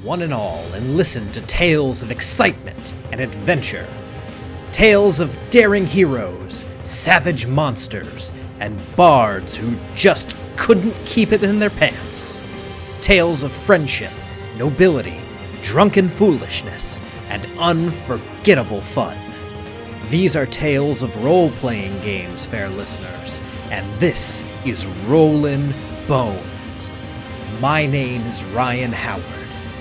one and all, and listen to tales of excitement and adventure. Tales of daring heroes, savage monsters, and bards who just couldn't keep it in their pants. Tales of friendship, nobility, drunken foolishness, and unforgettable fun. These are tales of role-playing games, fair listeners, and this is Rollin' Bones. My name is Ryan Howard,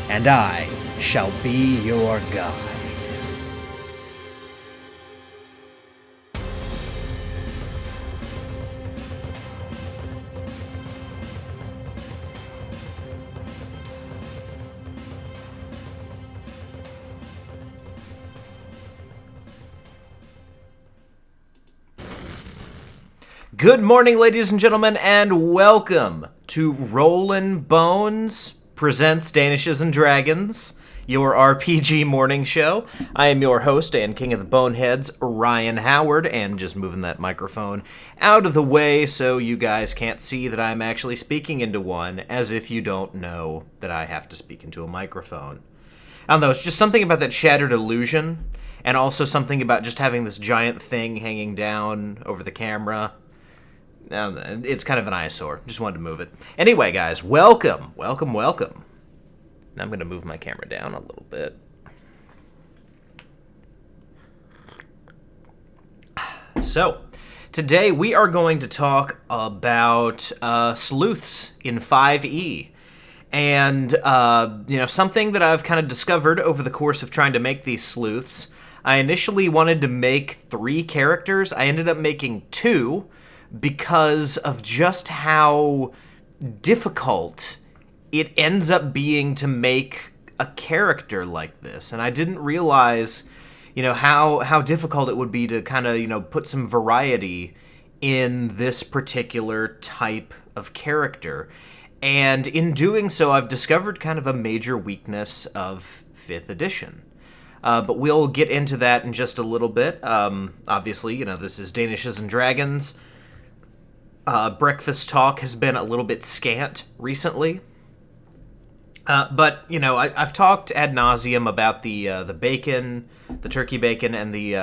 and I shall be your guide. Good morning, ladies and gentlemen, and welcome to Rollin' Bones presents Danishes and Dragons, your RPG morning show. I am your host and king of the boneheads, Ryan Howard, and just moving that microphone out of the way so you guys can't see that I'm actually speaking into one, as if you don't know that I have to speak into a microphone. I don't know, it's just something about that shattered illusion, and also something about just having this giant thing hanging down over the camera. It's kind of an eyesore. Just wanted to move it. Anyway, guys, welcome. Now I'm going to move my camera down a little bit. So, today we are going to talk about sleuths in 5e. And, something that I've kind of discovered over the course of trying to make these sleuths. I initially wanted to make 3 characters. I ended up making 2. Because of just how difficult it ends up being to make a character like this. And I didn't realize, how difficult it would be to kind of, put some variety in this particular type of character. And in doing so, I've discovered kind of a major weakness of 5th edition. But we'll get into that in just a little bit. Obviously, this is Danishes and Dragons. Breakfast talk has been a little bit scant recently. But, I've talked ad nauseum about the bacon, the turkey bacon, and the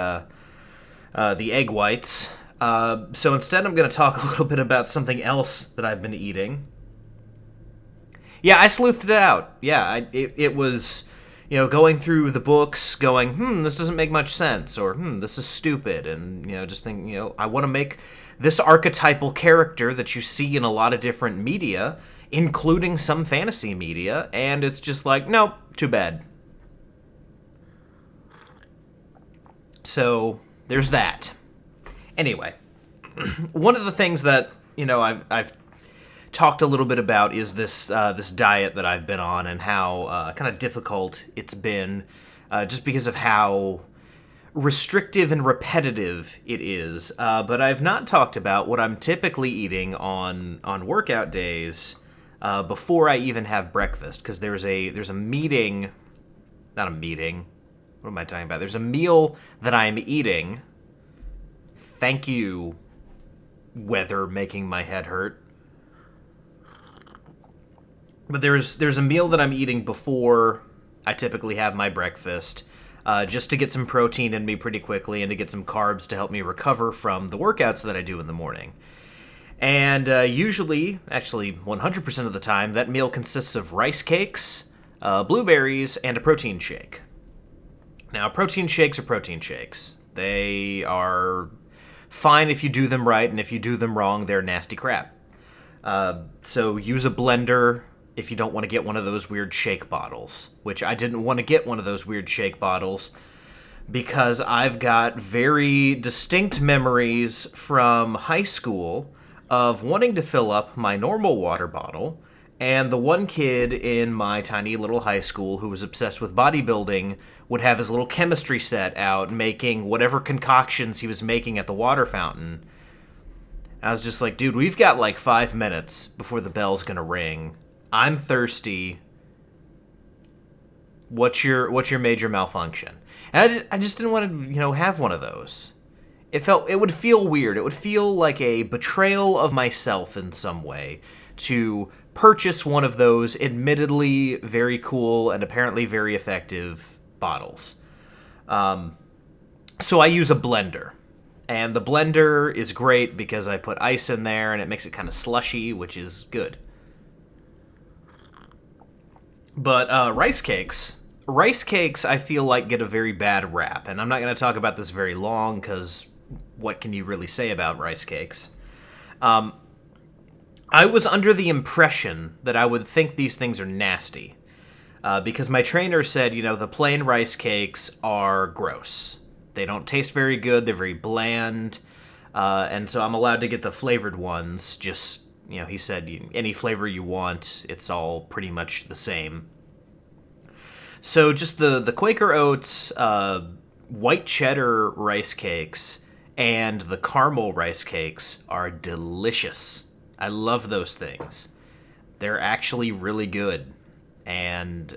egg whites. So instead I'm going to talk a little bit about something else that I've been eating. Yeah, I sleuthed it out. Yeah, it was, going through the books, going, this doesn't make much sense, or, this is stupid, and, just thinking, I want to make this archetypal character that you see in a lot of different media, including some fantasy media, and it's just like, nope, too bad. So, there's that. Anyway, one of the things that, I've talked a little bit about is this diet that I've been on, and how kind of difficult it's been, just because of how restrictive and repetitive it is, but I've not talked about what I'm typically eating on workout days before I even have breakfast, because there's a meeting, not a meeting, what am I talking about? There's a meal that I'm eating. Thank you, weather making my head hurt. But there's a meal that I'm eating before I typically have my breakfast. Just to get some protein in me pretty quickly and to get some carbs to help me recover from the workouts that I do in the morning. And usually, actually 100% of the time, that meal consists of rice cakes, blueberries, and a protein shake. Now, protein shakes are protein shakes. They are fine if you do them right, and if you do them wrong, they're nasty crap. So use a blender if you don't want to get one of those weird shake bottles, which I didn't want to get one of those weird shake bottles because I've got very distinct memories from high school of wanting to fill up my normal water bottle, and the one kid in my tiny little high school who was obsessed with bodybuilding would have his little chemistry set out making whatever concoctions he was making at the water fountain. I was just like, dude, we've got like 5 minutes before the bell's gonna ring. I'm thirsty. What's your major malfunction? And I just didn't want to, have one of those. It would feel weird. It would feel like a betrayal of myself in some way to purchase one of those admittedly very cool and apparently very effective bottles. So I use a blender. And the blender is great because I put ice in there and it makes it kind of slushy, which is good. But rice cakes I feel like get a very bad rap. And I'm not going to talk about this very long because what can you really say about rice cakes? I was under the impression that I would think these things are nasty. Because my trainer said, the plain rice cakes are gross. They don't taste very good. They're very bland. And so I'm allowed to get the flavored ones. Just, he said, any flavor you want, it's all pretty much the same. So just the Quaker Oats white cheddar rice cakes and the caramel rice cakes are delicious. I love those things. They're actually really good. And,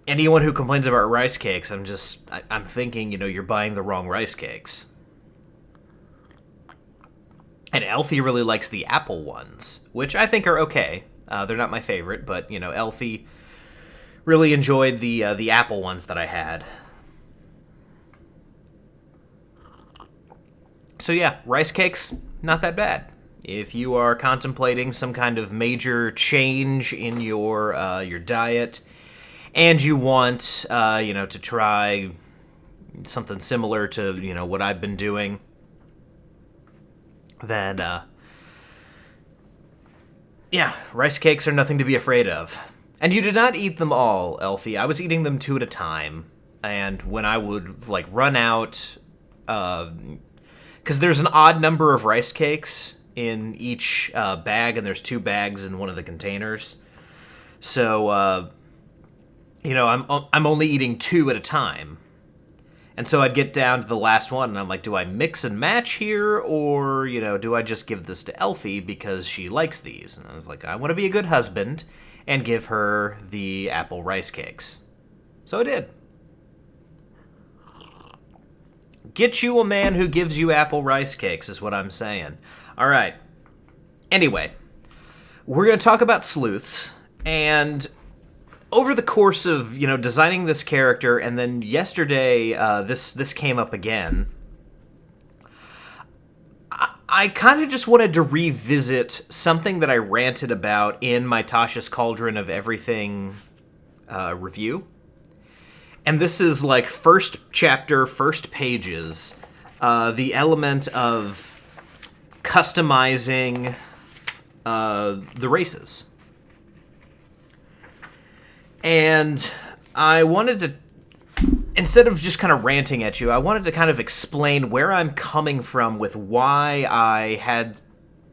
anyone who complains about rice cakes, I'm thinking, you're buying the wrong rice cakes. And Elfie really likes the apple ones, which I think are okay. They're not my favorite, but, Elfie really enjoyed the apple ones that I had. So yeah, rice cakes, not that bad. If you are contemplating some kind of major change in your diet, and you want, to try something similar to, what I've been doing, then, rice cakes are nothing to be afraid of. And you did not eat them all, Elfie. I was eating them 2 at a time, and when I would, run out, because there's an odd number of rice cakes in each bag, and there's 2 bags in one of the containers. So, I'm only eating 2 at a time. And so I'd get down to the last one, and I'm like, do I mix and match here, or, do I just give this to Elfie because she likes these? And I was like, I want to be a good husband and give her the apple rice cakes. So I did. Get you a man who gives you apple rice cakes is what I'm saying. All right. Anyway, we're going to talk about sleuths, and over the course of, designing this character, and then yesterday, this came up again, I kind of just wanted to revisit something that I ranted about in my Tasha's Cauldron of Everything review. And this is first chapter, first pages, the element of customizing the races. And I wanted to, instead of just kind of ranting at you, I wanted to kind of explain where I'm coming from with why I had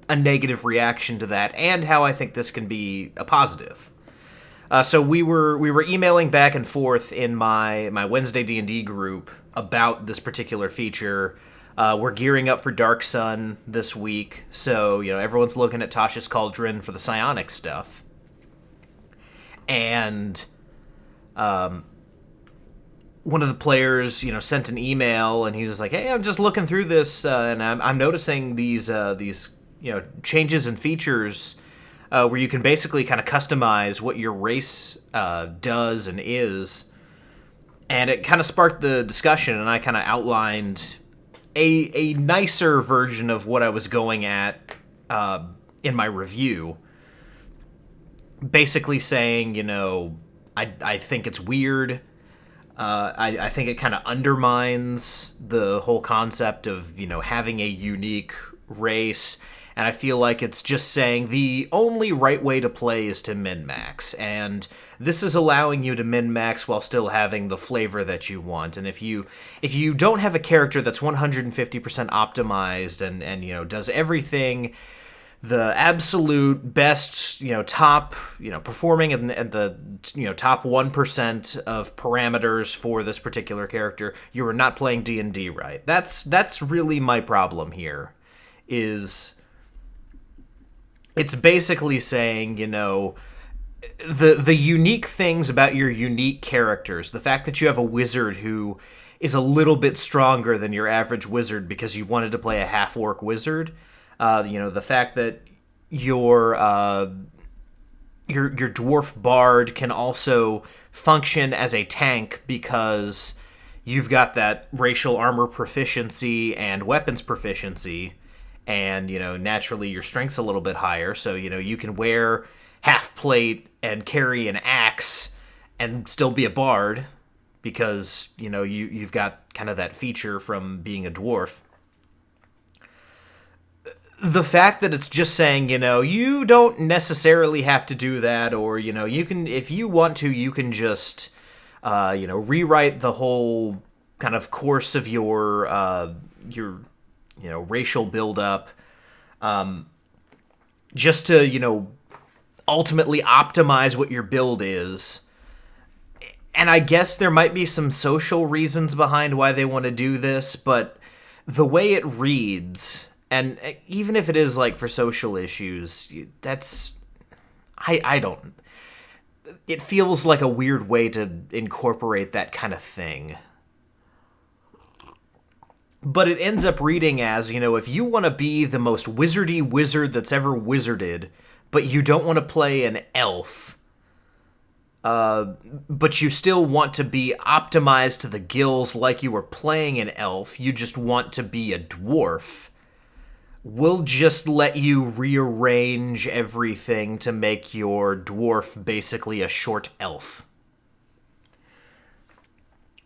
a negative reaction to that and how I think this can be a positive. So we were emailing back and forth in my Wednesday D&D group about this particular feature. We're gearing up for Dark Sun this week, so everyone's looking at Tasha's Cauldron for the psionic stuff. And one of the players, sent an email, and he was like, "Hey, I'm just looking through this, and I'm noticing these changes and features where you can basically kind of customize what your race does and is." And it kind of sparked the discussion, and I kind of outlined a nicer version of what I was going at in my review. Basically saying, I think it's weird. I think it kind of undermines the whole concept of, having a unique race. And I feel like it's just saying the only right way to play is to min-max. And this is allowing you to min-max while still having the flavor that you want. And if you don't have a character that's 150% optimized and does everything the absolute best, top, performing at the, top 1% of parameters for this particular character, you are not playing D&D right. That's really my problem here, is it's basically saying, the unique things about your unique characters, the fact that you have a wizard who is a little bit stronger than your average wizard because you wanted to play a half-orc wizard, The fact that your dwarf bard can also function as a tank because you've got that racial armor proficiency and weapons proficiency, and naturally your strength's a little bit higher, so you can wear half plate and carry an axe and still be a bard because you've got kind of that feature from being a dwarf. The fact that it's just saying, you don't necessarily have to do that, or, you can, if you want to, you can just, rewrite the whole kind of course of your racial buildup, just to, ultimately optimize what your build is. And I guess there might be some social reasons behind why they want to do this, but the way it reads, and even if it is like for social issues, I don't. It feels like a weird way to incorporate that kind of thing. But it ends up reading as, if you want to be the most wizardy wizard that's ever wizarded, but you don't want to play an elf, but you still want to be optimized to the gills like you were playing an elf, you just want to be a dwarf, we'll just let you rearrange everything to make your dwarf basically a short elf.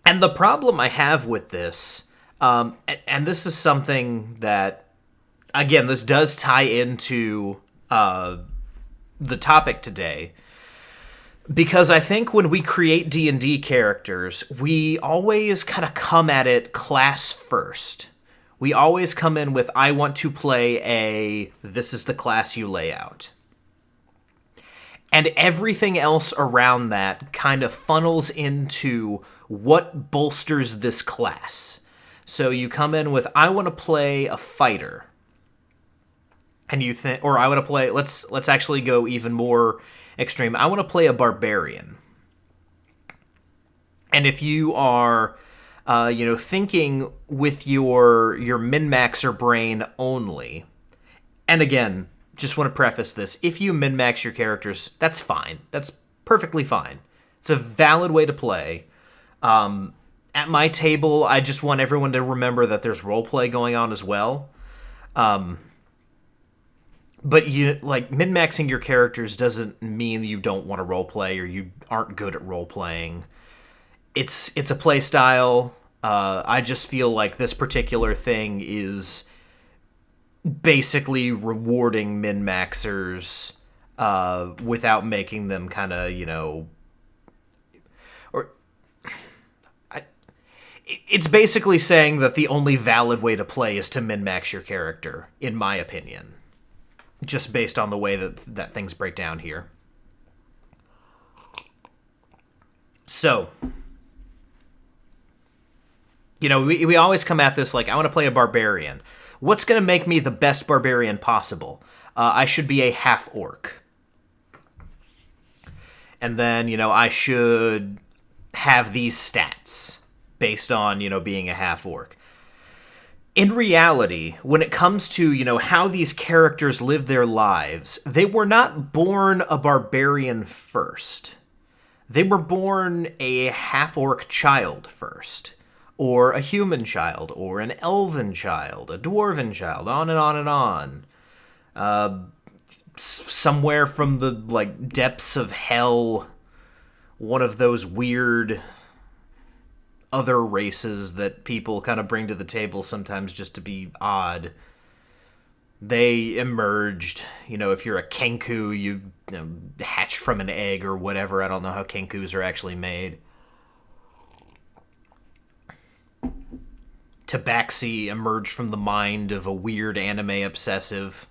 And the problem I have with this, and this is something that, again, this does tie into the topic today, because I think when we create D&D characters, we always kind of come at it class first. We always come in with, I want to play this is the class you lay out. And everything else around that kind of funnels into what bolsters this class. So you come in with, I want to play a fighter. And you think, or I want to play, let's actually go even more extreme. I want to play a barbarian. And if you are, thinking with your min-maxer brain only, and again, just want to preface this, if you min-max your characters, that's fine. That's perfectly fine. It's a valid way to play. At my table, I just want everyone to remember that there's roleplay going on as well. But min-maxing your characters doesn't mean you don't want to roleplay or you aren't good at roleplaying. It's a play style. I just feel like this particular thing is basically rewarding min-maxers without making them kind of, it's basically saying that the only valid way to play is to min-max your character, in my opinion. Just based on the way that things break down here. So, we always come at this like, I want to play a barbarian. What's going to make me the best barbarian possible? I should be a half-orc. And then, I should have these stats based on, being a half-orc. In reality, when it comes to, how these characters live their lives, they were not born a barbarian first. They were born a half-orc child first, or a human child, or an elven child, a dwarven child, on and on and on. Somewhere from the, depths of hell, one of those weird other races that people kind of bring to the table sometimes just to be odd. They emerged, if you're a kenku, you hatched from an egg or whatever. I don't know how kenkus are actually made. Tabaxi emerged from the mind of a weird anime obsessive.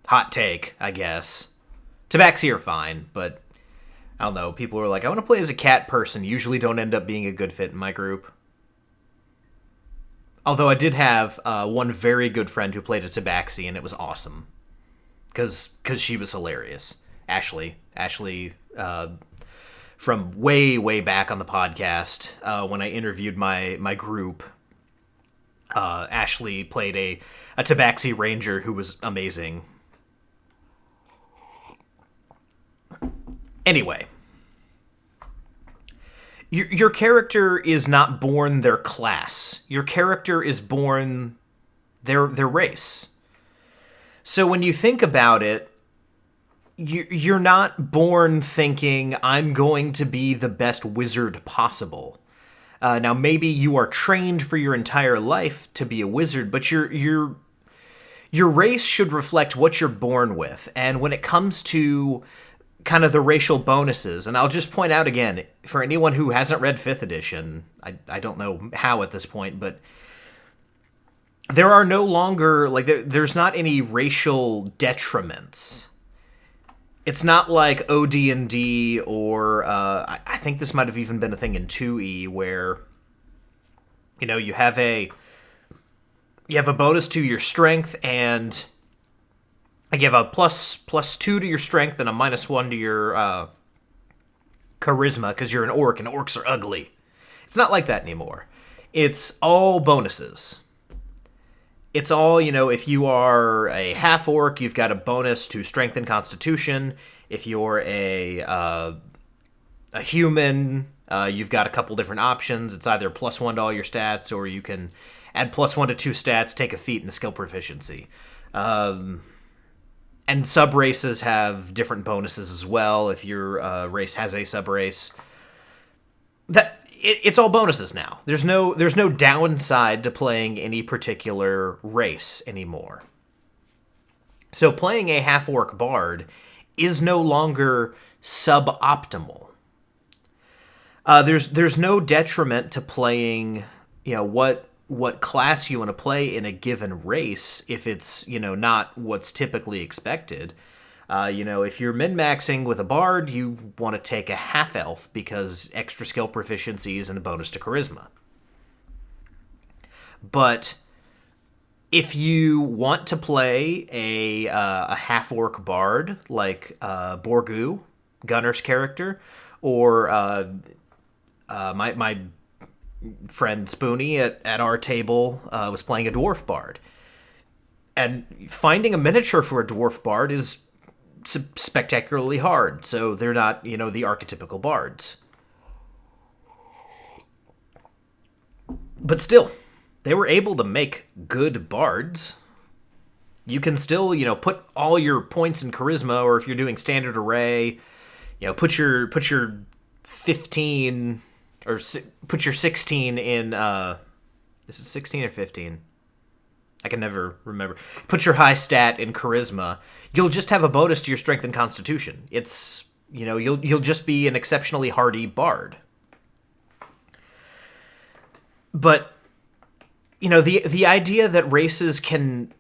Hot take, I guess. Tabaxi are fine, but I don't know, people were like, I want to play as a cat person, usually don't end up being a good fit in my group. Although I did have one very good friend who played a Tabaxi, and it was awesome. Because she was hilarious. Ashley, from way, way back on the podcast, when I interviewed my group, Ashley played a Tabaxi Ranger who was amazing. Anyway, your character is not born their class. Your character is born their race. So when you think about it, you're not born thinking, I'm going to be the best wizard possible. Now, maybe you are trained for your entire life to be a wizard, but your race should reflect what you're born with. And when it comes to kind of the racial bonuses, and I'll just point out again, for anyone who hasn't read 5th edition, I don't know how at this point, but there are no longer, like, there's not any racial detriments. It's not like OD&D or I think this might have even been a thing in 2E where, you know, you have a bonus to your strength and you have a plus 2 to your strength and a -1 to your charisma because you're an orc and orcs are ugly. It's not like that anymore. It's all bonuses. It's all, you know, if you are a half-orc, you've got a bonus to strength and constitution. If you're a human, you've got a couple different options. It's either +1 to all your stats, or you can add +1 to 2 stats, take a feat, and a skill proficiency. And sub-races have different bonuses as well, if your race has a sub-race. It's all bonuses now. There's no downside to playing any particular race anymore. So playing a half-orc bard is no longer suboptimal. There's no detriment to playing, you know, what class you want to play in a given race if it's, you know, not what's typically expected. You know, if you're min-maxing with a bard, you want to take a half-elf because extra skill proficiencies and a bonus to charisma. But if you want to play a half-orc bard like Borgu, Gunner's character, or my friend Spoonie at our table was playing a dwarf bard. And finding a miniature for a dwarf bard is spectacularly hard, so they're not, you know, the archetypical bards. But still, they were able to make good bards. You can still, you know, put all your points in charisma, or if you're doing standard array, you know, put your 15 or put your 16 in is it 16 or 15? I can never remember. Put your high stat in charisma. You'll just have a bonus to your strength and constitution. It's, you know, you'll just be an exceptionally hardy bard. But, you know, the idea that races can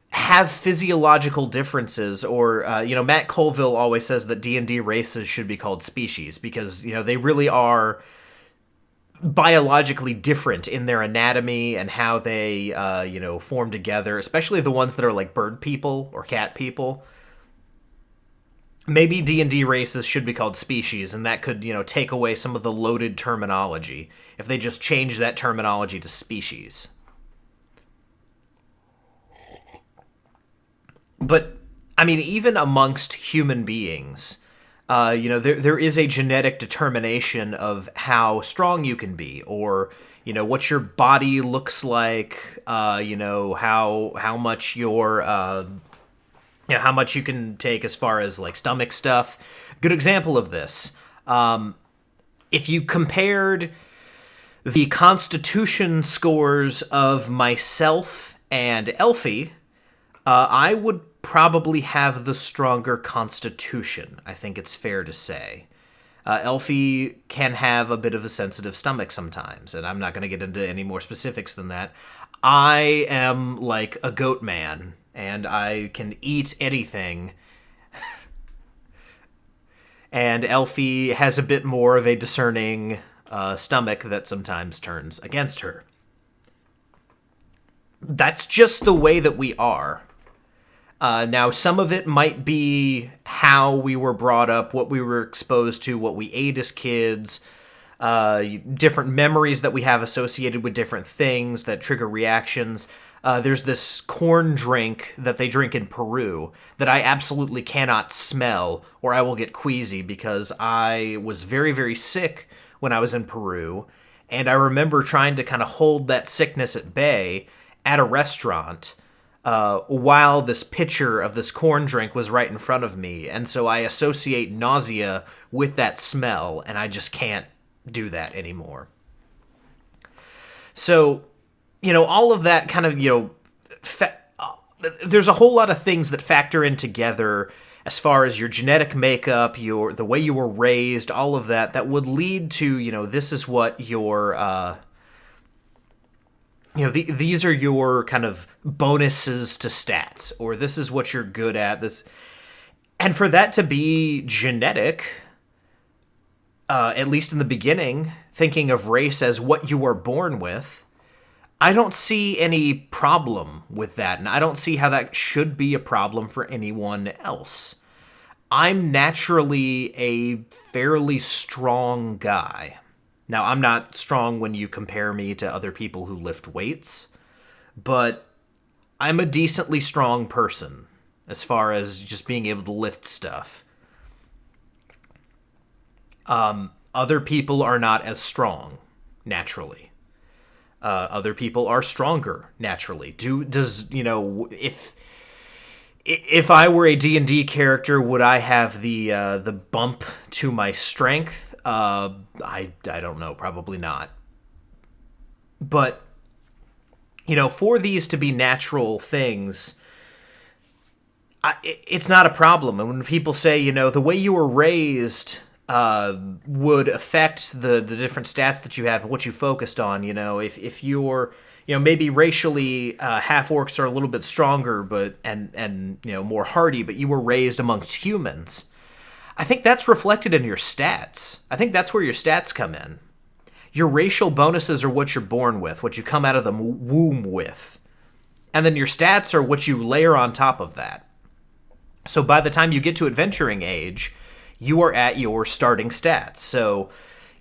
have physiological differences, or, you know, Matt Colville always says that D&D races should be called species because, you know, they really are biologically different in their anatomy and how they, you know, form together, especially the ones that are like bird people or cat people. Maybe D&D races should be called species, and that could, you know, take away some of the loaded terminology if they just change that terminology to species. But, I mean, even amongst human beings, you know, there is a genetic determination of how strong you can be, or, you know, what your body looks like, you know, how much your, you know, how much you can take as far as, like, stomach stuff. Good example of this. If you compared the constitution scores of myself and Elfie, I would probably have the stronger constitution, I think it's fair to say. Elfie can have a bit of a sensitive stomach sometimes, and I'm not going to get into any more specifics than that. I am like a goat man, and I can eat anything. And Elfie has a bit more of a discerning stomach that sometimes turns against her. That's just the way that we are. Now, some of it might be how we were brought up, what we were exposed to, what we ate as kids, different memories that we have associated with different things that trigger reactions. There's this corn drink that they drink in Peru that I absolutely cannot smell, or I will get queasy, because I was very, very sick when I was in Peru, and I remember trying to kind of hold that sickness at bay at a restaurant while this pitcher of this corn drink was right in front of me, and so I associate nausea with that smell, and I just can't do that anymore. So, all of that kind of, there's a whole lot of things that factor in together as far as your genetic makeup, the way you were raised, all of that would lead to, this is what your, these are your kind of bonuses to stats, or this is what you're good at. And for that to be genetic, at least in the beginning, thinking of race as what you were born with, I don't see any problem with that, and I don't see how that should be a problem for anyone else. I'm naturally a fairly strong guy. Now, I'm not strong when you compare me to other people who lift weights, but I'm a decently strong person as far as just being able to lift stuff. Other people are not as strong, naturally. Other people are stronger naturally. If I were a D&D character, would I have the bump to my strength? I don't know, probably not. But for these to be natural things, it's not a problem. And when people say, the way you were raised would affect the different stats that you have and what you focused on. If you're, maybe racially half orcs are a little bit stronger, but and more hardy, but you were raised amongst humans. I think that's reflected in your stats. I think that's where your stats come in. Your racial bonuses are what you're born with, what you come out of the womb with, and then your stats are what you layer on top of that. So by the time you get to adventuring age, you are at your starting stats. So,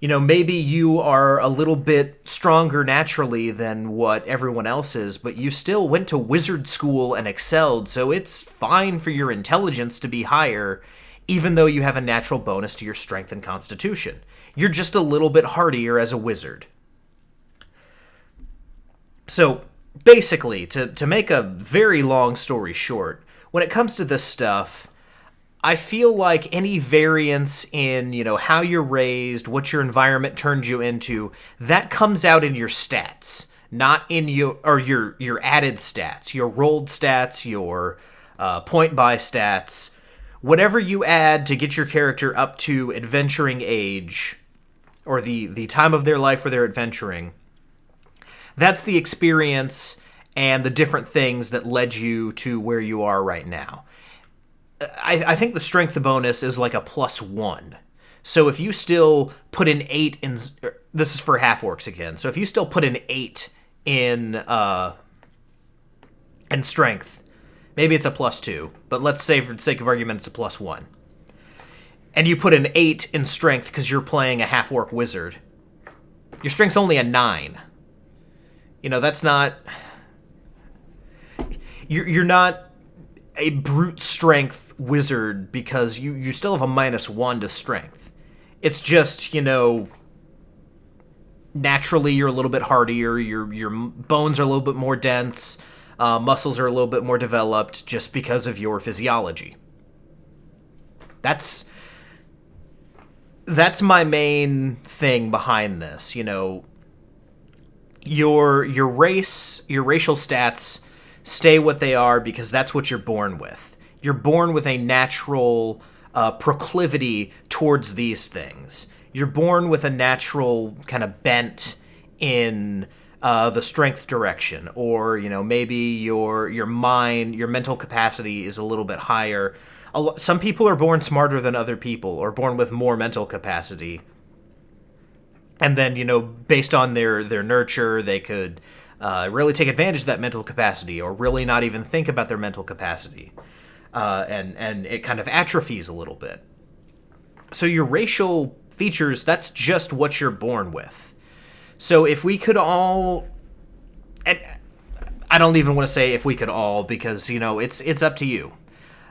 maybe you are a little bit stronger naturally than what everyone else is, but you still went to wizard school and excelled, so it's fine for your intelligence to be higher, even though you have a natural bonus to your strength and constitution. You're just a little bit hardier as a wizard. So, basically, to make a very long story short, when it comes to this stuff, I feel like any variance in, how you're raised, what your environment turned you into, that comes out in your stats, not in your added stats, your rolled stats, your point buy stats. Whatever you add to get your character up to adventuring age, or the time of their life where they're adventuring, that's the experience and the different things that led you to where you are right now. I think the strength bonus is like a +1. So if you still put an 8 in... This is for half-orcs again. So if you still put an 8 in strength, maybe it's a +2, but let's say for the sake of argument it's a +1. And you put an 8 in strength because you're playing a half-orc wizard. Your strength's only a 9. That's not... You're not a brute strength wizard because you still have a -1 to strength. It's just, naturally you're a little bit hardier, your bones are a little bit more dense, muscles are a little bit more developed just because of your physiology. That's my main thing behind this, Your race, your racial stats stay what they are because that's what you're born with. You're born with a natural proclivity towards these things. You're born with a natural kind of bent in the strength direction, or maybe your mind, your mental capacity is a little bit higher. Some people are born smarter than other people, or born with more mental capacity, and then based on their nurture, they could really take advantage of that mental capacity, or really not even think about their mental capacity, and it kind of atrophies a little bit. So your racial features, that's just what you're born with. So if we could all... And I don't even want to say if we could all, because, it's up to you.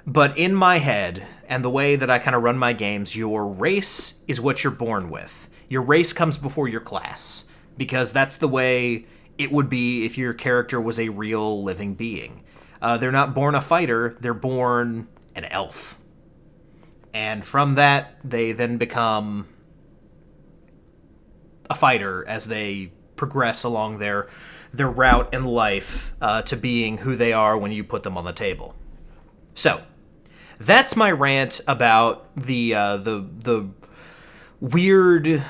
But in my head, and the way that I kind of run my games, your race is what you're born with. Your race comes before your class, because that's the way it would be if your character was a real living being. They're not born a fighter, they're born an elf. And from that, they then become a fighter as they progress along their route in life to being who they are when you put them on the table. So, that's my rant about the weird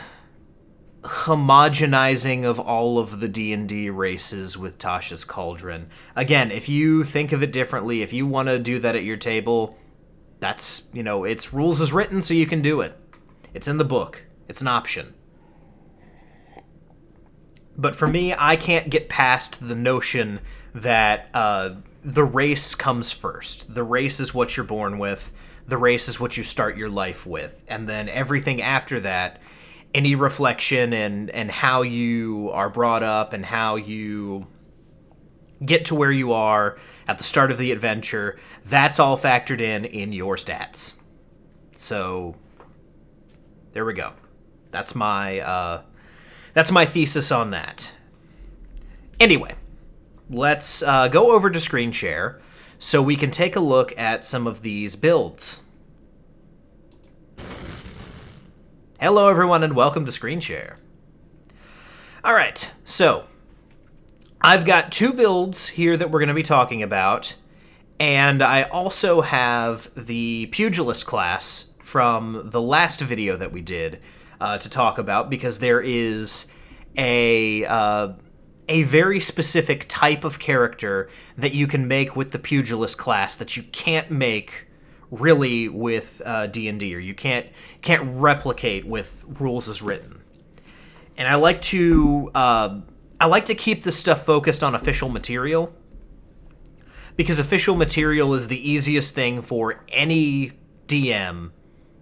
homogenizing of all of the D&D races with Tasha's Cauldron. Again, if you think of it differently, if you want to do that at your table, that's, it's rules as written, so you can do it. It's in the book. It's an option. But for me, I can't get past the notion that the race comes first. The race is what you're born with. The race is what you start your life with. And then everything after that, any reflection and how you are brought up and how you get to where you are at the start of the adventure, that's all factored in your stats. So there we go. That's my thesis on that. Anyway, let's go over to screen share so we can take a look at some of these builds. Hello everyone and welcome to screen share. Alright, so I've got 2 builds here that we're going to be talking about, and I also have the Pugilist class from the last video that we did to talk about, because there is a very specific type of character that you can make with the Pugilist class that you can't make really with D&D, or you can't replicate with rules as written. And I like to keep this stuff focused on official material, because official material is the easiest thing for any DM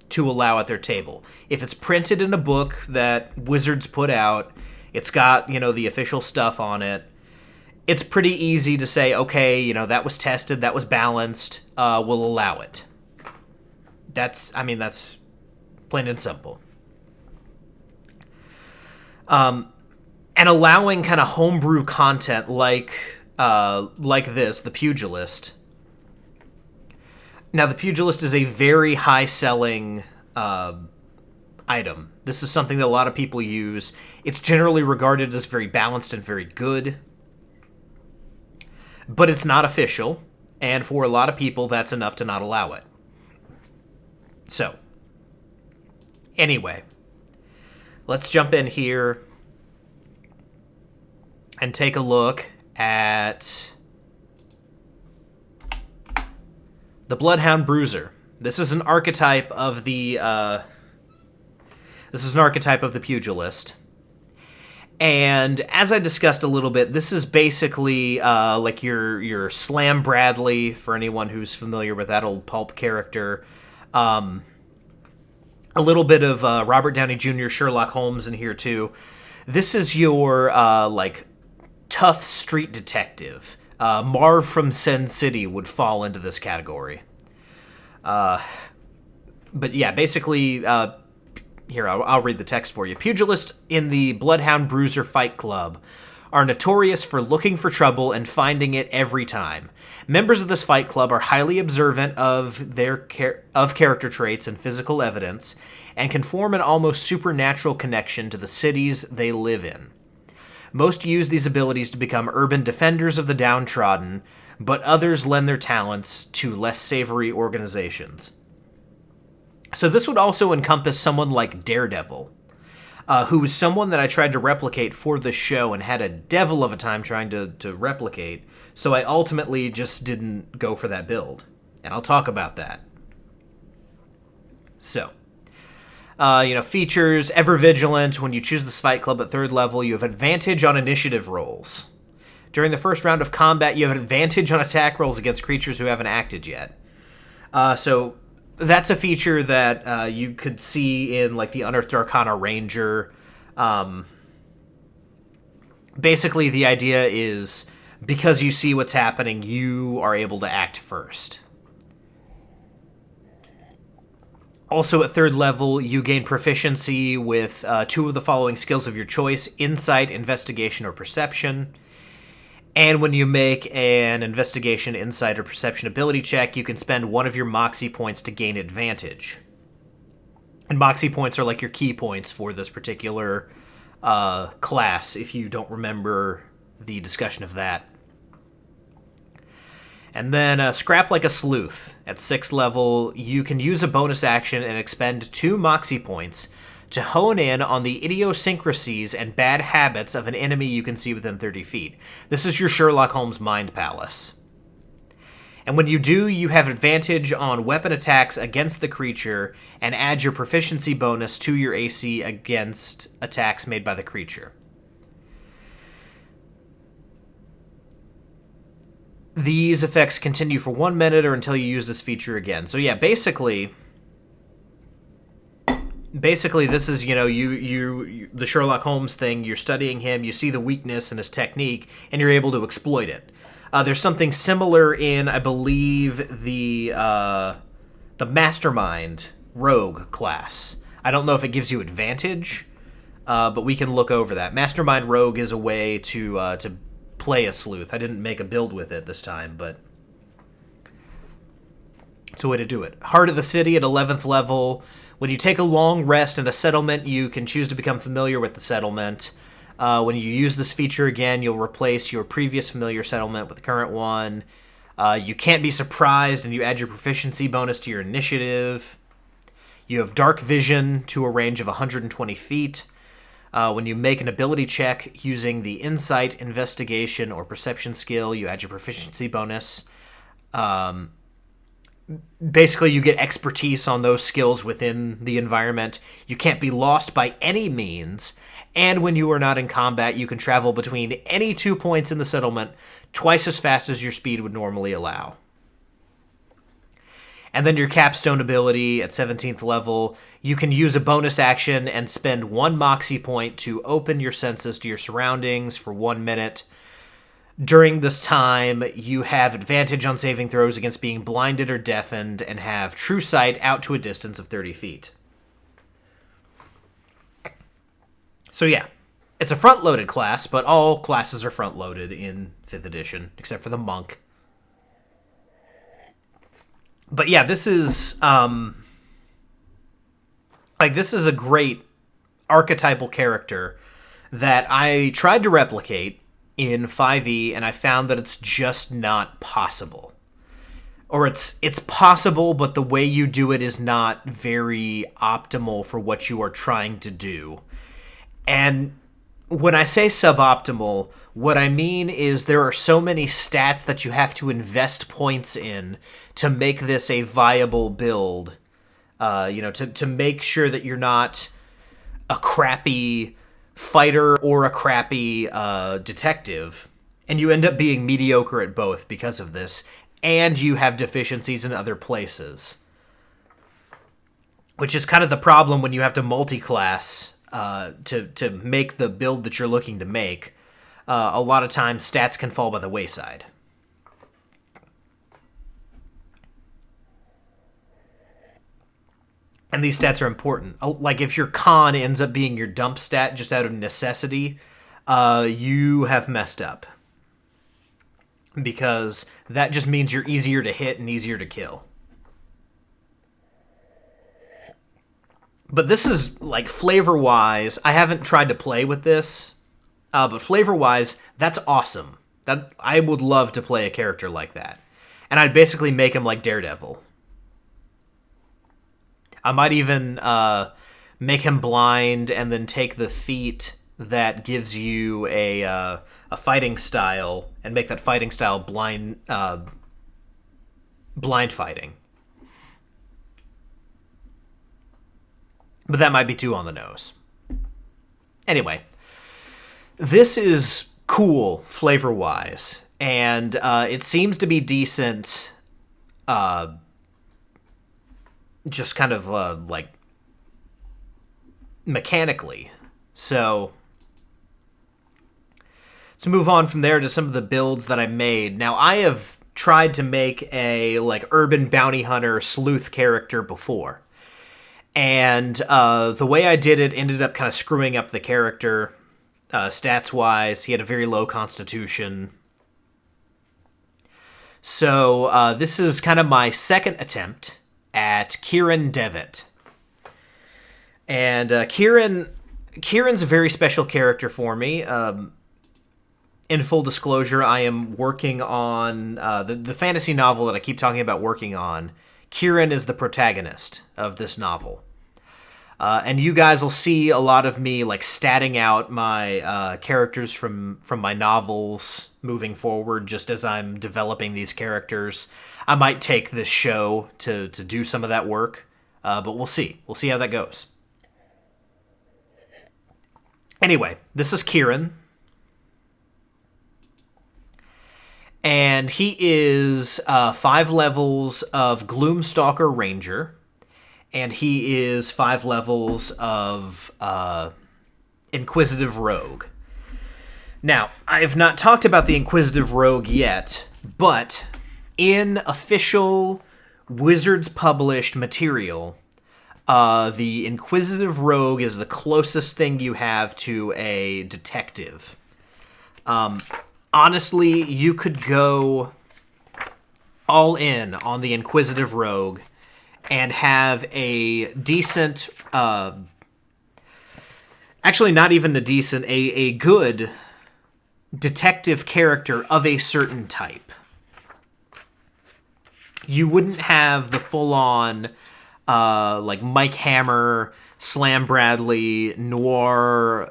to allow at their table. If it's printed in a book that Wizards put out, it's got, the official stuff on it, it's pretty easy to say, okay, that was tested, that was balanced, we'll allow it. That's plain and simple. And allowing kind of homebrew content like this, the Pugilist. Now, the Pugilist is a very high-selling item. This is something that a lot of people use. It's generally regarded as very balanced and very good. But it's not official, and for a lot of people, that's enough to not allow it. So, anyway, let's jump in here and take a look at the Bloodhound Bruiser. This is an archetype of the Pugilist. And as I discussed a little bit, this is basically like your Slam Bradley, for anyone who's familiar with that old pulp character. A little bit of Robert Downey Jr., Sherlock Holmes in here too. This is your tough street detective. Marv from Sin City would fall into this category. But yeah, basically, here, I'll read the text for you. Pugilists in the Bloodhound Bruiser Fight Club are notorious for looking for trouble and finding it every time. Members of this fight club are highly observant of their character traits and physical evidence, and can form an almost supernatural connection to the cities they live in. Most use these abilities to become urban defenders of the downtrodden, but others lend their talents to less savory organizations. So this would also encompass someone like Daredevil, who was someone that I tried to replicate for this show and had a devil of a time trying to replicate, so I ultimately just didn't go for that build. And I'll talk about that. So, features, ever vigilant. When you choose this fight club at 3rd level, you have advantage on initiative rolls. During the first round of combat, you have advantage on attack rolls against creatures who haven't acted yet. So, that's a feature that you could see in like the Unearthed Arcana Ranger. Basically, the idea is because you see what's happening, you are able to act first. Also, at 3rd level, you gain proficiency with 2 of the following skills of your choice: Insight, Investigation, or Perception. And when you make an Investigation, Insight, or Perception ability check, you can spend 1 of your Moxie points to gain advantage. And Moxie points are like your key points for this particular class, if you don't remember the discussion of that. And then Scrap Like a Sleuth. At 6th level, you can use a bonus action and expend 2 Moxie points to hone in on the idiosyncrasies and bad habits of an enemy you can see within 30 feet. This is your Sherlock Holmes Mind Palace. And when you do, you have advantage on weapon attacks against the creature and add your proficiency bonus to your AC against attacks made by the creature. These effects continue for 1 minute or until you use this feature again. So yeah, basically this is, you the Sherlock Holmes thing. You're studying him, you see the weakness in his technique, and you're able to exploit it. There's something similar in, I believe, the Mastermind Rogue class. I don't know if it gives you advantage, but we can look over that. Mastermind Rogue is a way to play a sleuth. I didn't make a build with it this time, but it's a way to do it. Heart of the City at 11th level. When you take a long rest in a settlement, you can choose to become familiar with the settlement. When you use this feature again, you'll replace your previous familiar settlement with the current one. You can't be surprised, and you add your proficiency bonus to your initiative. You have dark vision to a range of 120 feet. When you make an ability check using the Insight, Investigation, or Perception skill, you add your proficiency bonus. Basically, you get expertise on those skills within the environment. You can't be lost by any means. And when you are not in combat, you can travel between any 2 points in the settlement twice as fast as your speed would normally allow. And then your capstone ability at 17th level, you can use a bonus action and spend 1 Moxie point to open your senses to your surroundings for 1 minute. During this time, you have advantage on saving throws against being blinded or deafened and have true sight out to a distance of 30 feet. So yeah, it's a front-loaded class, but all classes are front-loaded in 5th edition, except for the monk. But yeah, this is this is a great archetypal character that I tried to replicate in 5e, and I found that it's just not possible. Or it's possible, but the way you do it is not very optimal for what you are trying to do. And when I say suboptimal, what I mean is there are so many stats that you have to invest points in to make this a viable build. To make sure that you're not a crappy fighter or a crappy detective. And you end up being mediocre at both because of this. And you have deficiencies in other places. Which is kind of the problem when you have to multi-class to make the build that you're looking to make. A lot of times stats can fall by the wayside. And these stats are important. Like if your con ends up being your dump stat just out of necessity, you have messed up. Because that just means you're easier to hit and easier to kill. But this is, like, flavor-wise, I haven't tried to play with this, but flavor-wise, that's awesome. I would love to play a character like that. And I'd basically make him like Daredevil. I might even make him blind and then take the feat that gives you a fighting style and make that fighting style blind fighting. But that might be too on the nose. Anyway, this is cool flavor-wise, and it seems to be decent just kind of like mechanically. So let's move on from there to some of the builds that I made. Now, I have tried to make a like urban bounty hunter sleuth character before, and the way I did it ended up kind of screwing up the character stats wise. He had a very low constitution. So this is kind of my second attempt at Kieran Devitt. And Kieran's a very special character for me. In full disclosure, I am working on the fantasy novel that I keep talking about working on. Kieran is the protagonist of this novel. And you guys will see a lot of me like statting out my characters from my novels moving forward, just as I'm developing these characters. I might take this show to do some of that work, but we'll see. We'll see how that goes. Anyway, this is Kieran. And he is 5 levels of Gloomstalker Ranger. And he is 5 levels of Inquisitive Rogue. Now, I have not talked about the Inquisitive Rogue yet, but in official Wizards published material, the Inquisitive Rogue is the closest thing you have to a detective. Honestly, you could go all in on the Inquisitive Rogue and have a decent, actually not even a decent, a good detective character of a certain type. You wouldn't have the full-on, like Mike Hammer, Slam Bradley, Noir,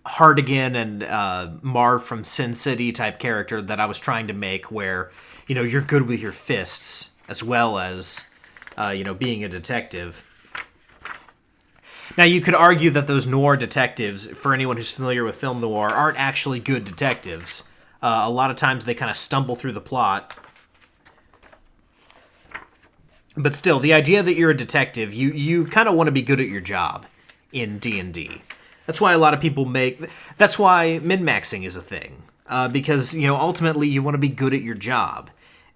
Hardigan, and Marv from Sin City type character that I was trying to make, where, you know, you're good with your fists as well as, you know, being a detective. Now, you could argue that those noir detectives, for anyone who's familiar with film noir, aren't actually good detectives. A lot of times they kind of stumble through the plot. But still, the idea that you're a detective, you kind of want to be good at your job in D&D. That's why a lot of people that's why min-maxing is a thing. Because, you know, ultimately you want to be good at your job.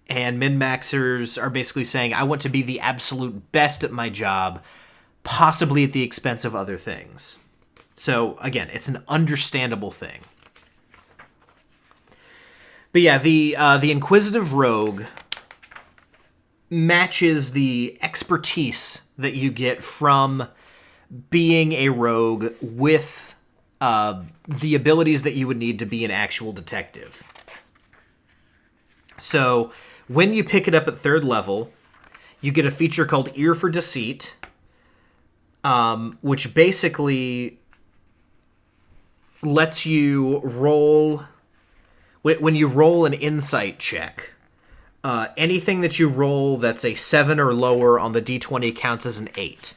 And min-maxers are basically saying, I want to be the absolute best at my job, possibly at the expense of other things. So, again, it's an understandable thing. But yeah, the Inquisitive Rogue matches the expertise that you get from being a rogue with the abilities that you would need to be an actual detective. So, when you pick it up at 3rd level, you get a feature called Ear for Deceit, which basically lets you roll... When you roll an insight check, anything that you roll that's a 7 or lower on the d20 counts as an 8.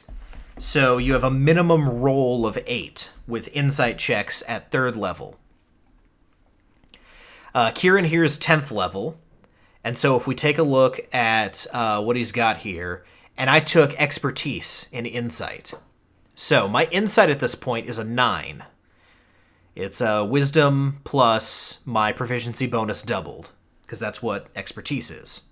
So you have a minimum roll of 8 with insight checks at 3rd level. Kieran here is 10th level. And so if we take a look at what he's got here, and I took expertise in insight. So my insight at this point is a 9. It's wisdom plus my proficiency bonus doubled, because that's what expertise is.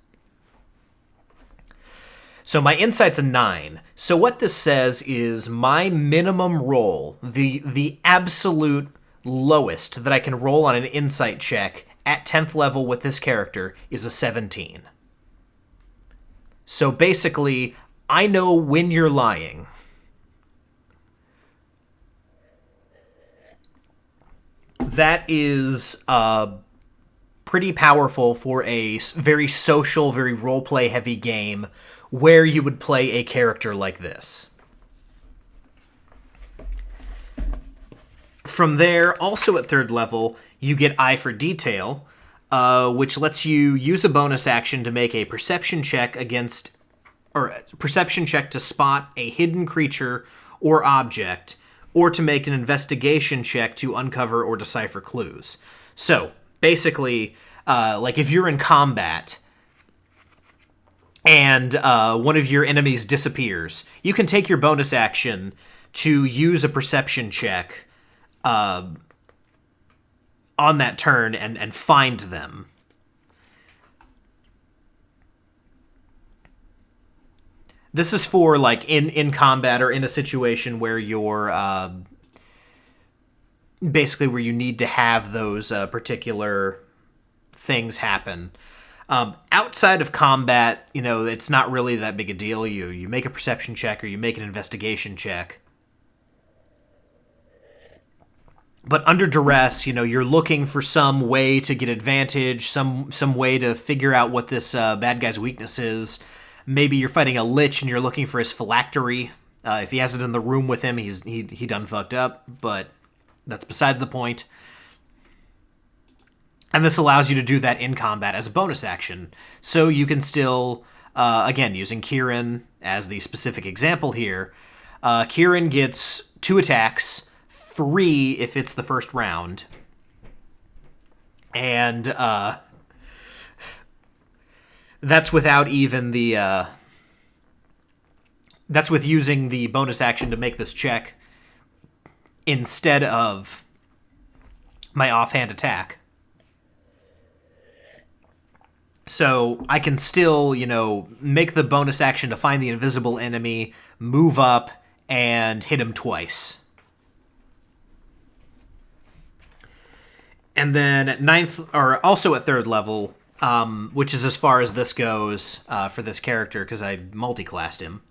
So my insight's a 9. So what this says is my minimum roll, the absolute lowest that I can roll on an insight check at 10th level with this character is a 17. So basically, I know when you're lying. That is pretty powerful for a very social, very roleplay heavy game where you would play a character like this. From there, also at 3rd level, you get Eye for Detail, which lets you use a bonus action to make a perception check to spot a hidden creature or object, or to make an investigation check to uncover or decipher clues. So, basically, like if you're in combat and one of your enemies disappears, you can take your bonus action to use a perception check on that turn and find them. This is for, like, in combat or in a situation where you're basically where you need to have those particular things happen. Outside of combat, it's not really that big a deal. You make a perception check or you make an investigation check. But under duress, you're looking for some way to get advantage, some way to figure out what this bad guy's weakness is. Maybe you're fighting a lich and you're looking for his phylactery. If he has it in the room with him, he done fucked up, but that's beside the point. And this allows you to do that in combat as a bonus action. So you can still, again, using Kieran as the specific example here, Kieran gets 2 attacks, 3 if it's the first round. And that's without even the... that's with using the bonus action to make this check instead of my offhand attack. So I can still, make the bonus action to find the invisible enemy, move up, and hit him twice. And then at 9th, or also at 3rd level, which is as far as this goes for this character, because I multi-classed him.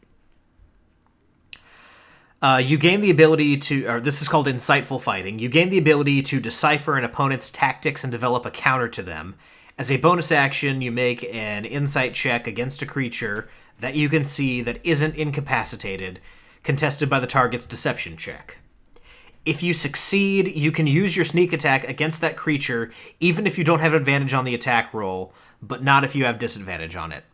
You gain the ability to, or this is called Insightful Fighting. You gain the ability to decipher an opponent's tactics and develop a counter to them. As a bonus action, you make an insight check against a creature that you can see that isn't incapacitated, contested by the target's deception check. If you succeed, you can use your sneak attack against that creature, even if you don't have advantage on the attack roll, but not if you have disadvantage on it.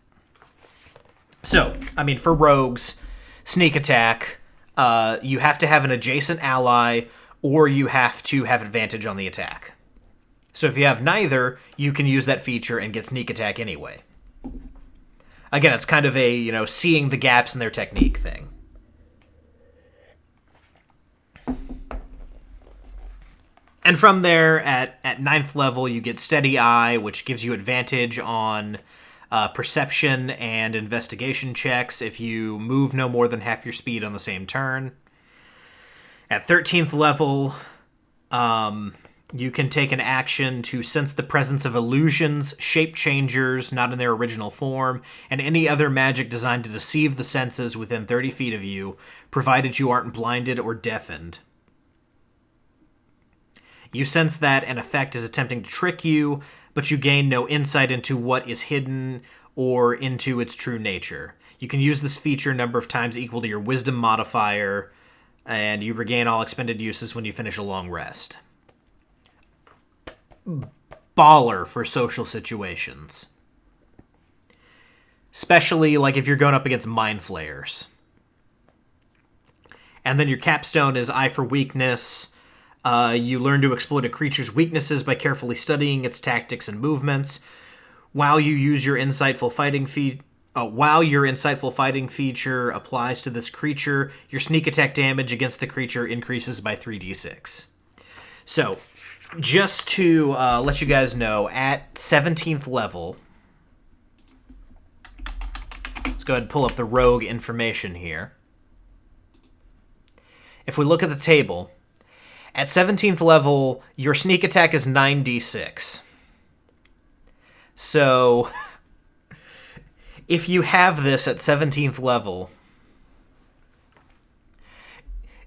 So, for rogues, sneak attack, you have to have an adjacent ally, or you have to have advantage on the attack. So if you have neither, you can use that feature and get sneak attack anyway. Again, it's kind of a, seeing the gaps in their technique thing. And from there, at 9th level, you get Steady Eye, which gives you advantage on perception and investigation checks if you move no more than half your speed on the same turn. At 13th level, you can take an action to sense the presence of illusions, shape changers not in their original form, and any other magic designed to deceive the senses within 30 feet of you, provided you aren't blinded or deafened. You sense that an effect is attempting to trick you, but you gain no insight into what is hidden or into its true nature. You can use this feature a number of times equal to your wisdom modifier, and you regain all expended uses when you finish a long rest. Baller for social situations. Especially like if you're going up against mind flayers. And then your capstone is Eye for Weakness. You learn to exploit a creature's weaknesses by carefully studying its tactics and movements. While you use your insightful fighting while your insightful fighting feature applies to this creature, your sneak attack damage against the creature increases by 3d6. So, just to let you guys know, at 17th level, let's go ahead and pull up the rogue information here. If we look at the table, at 17th level, your sneak attack is 9d6. So, if you have this at 17th level,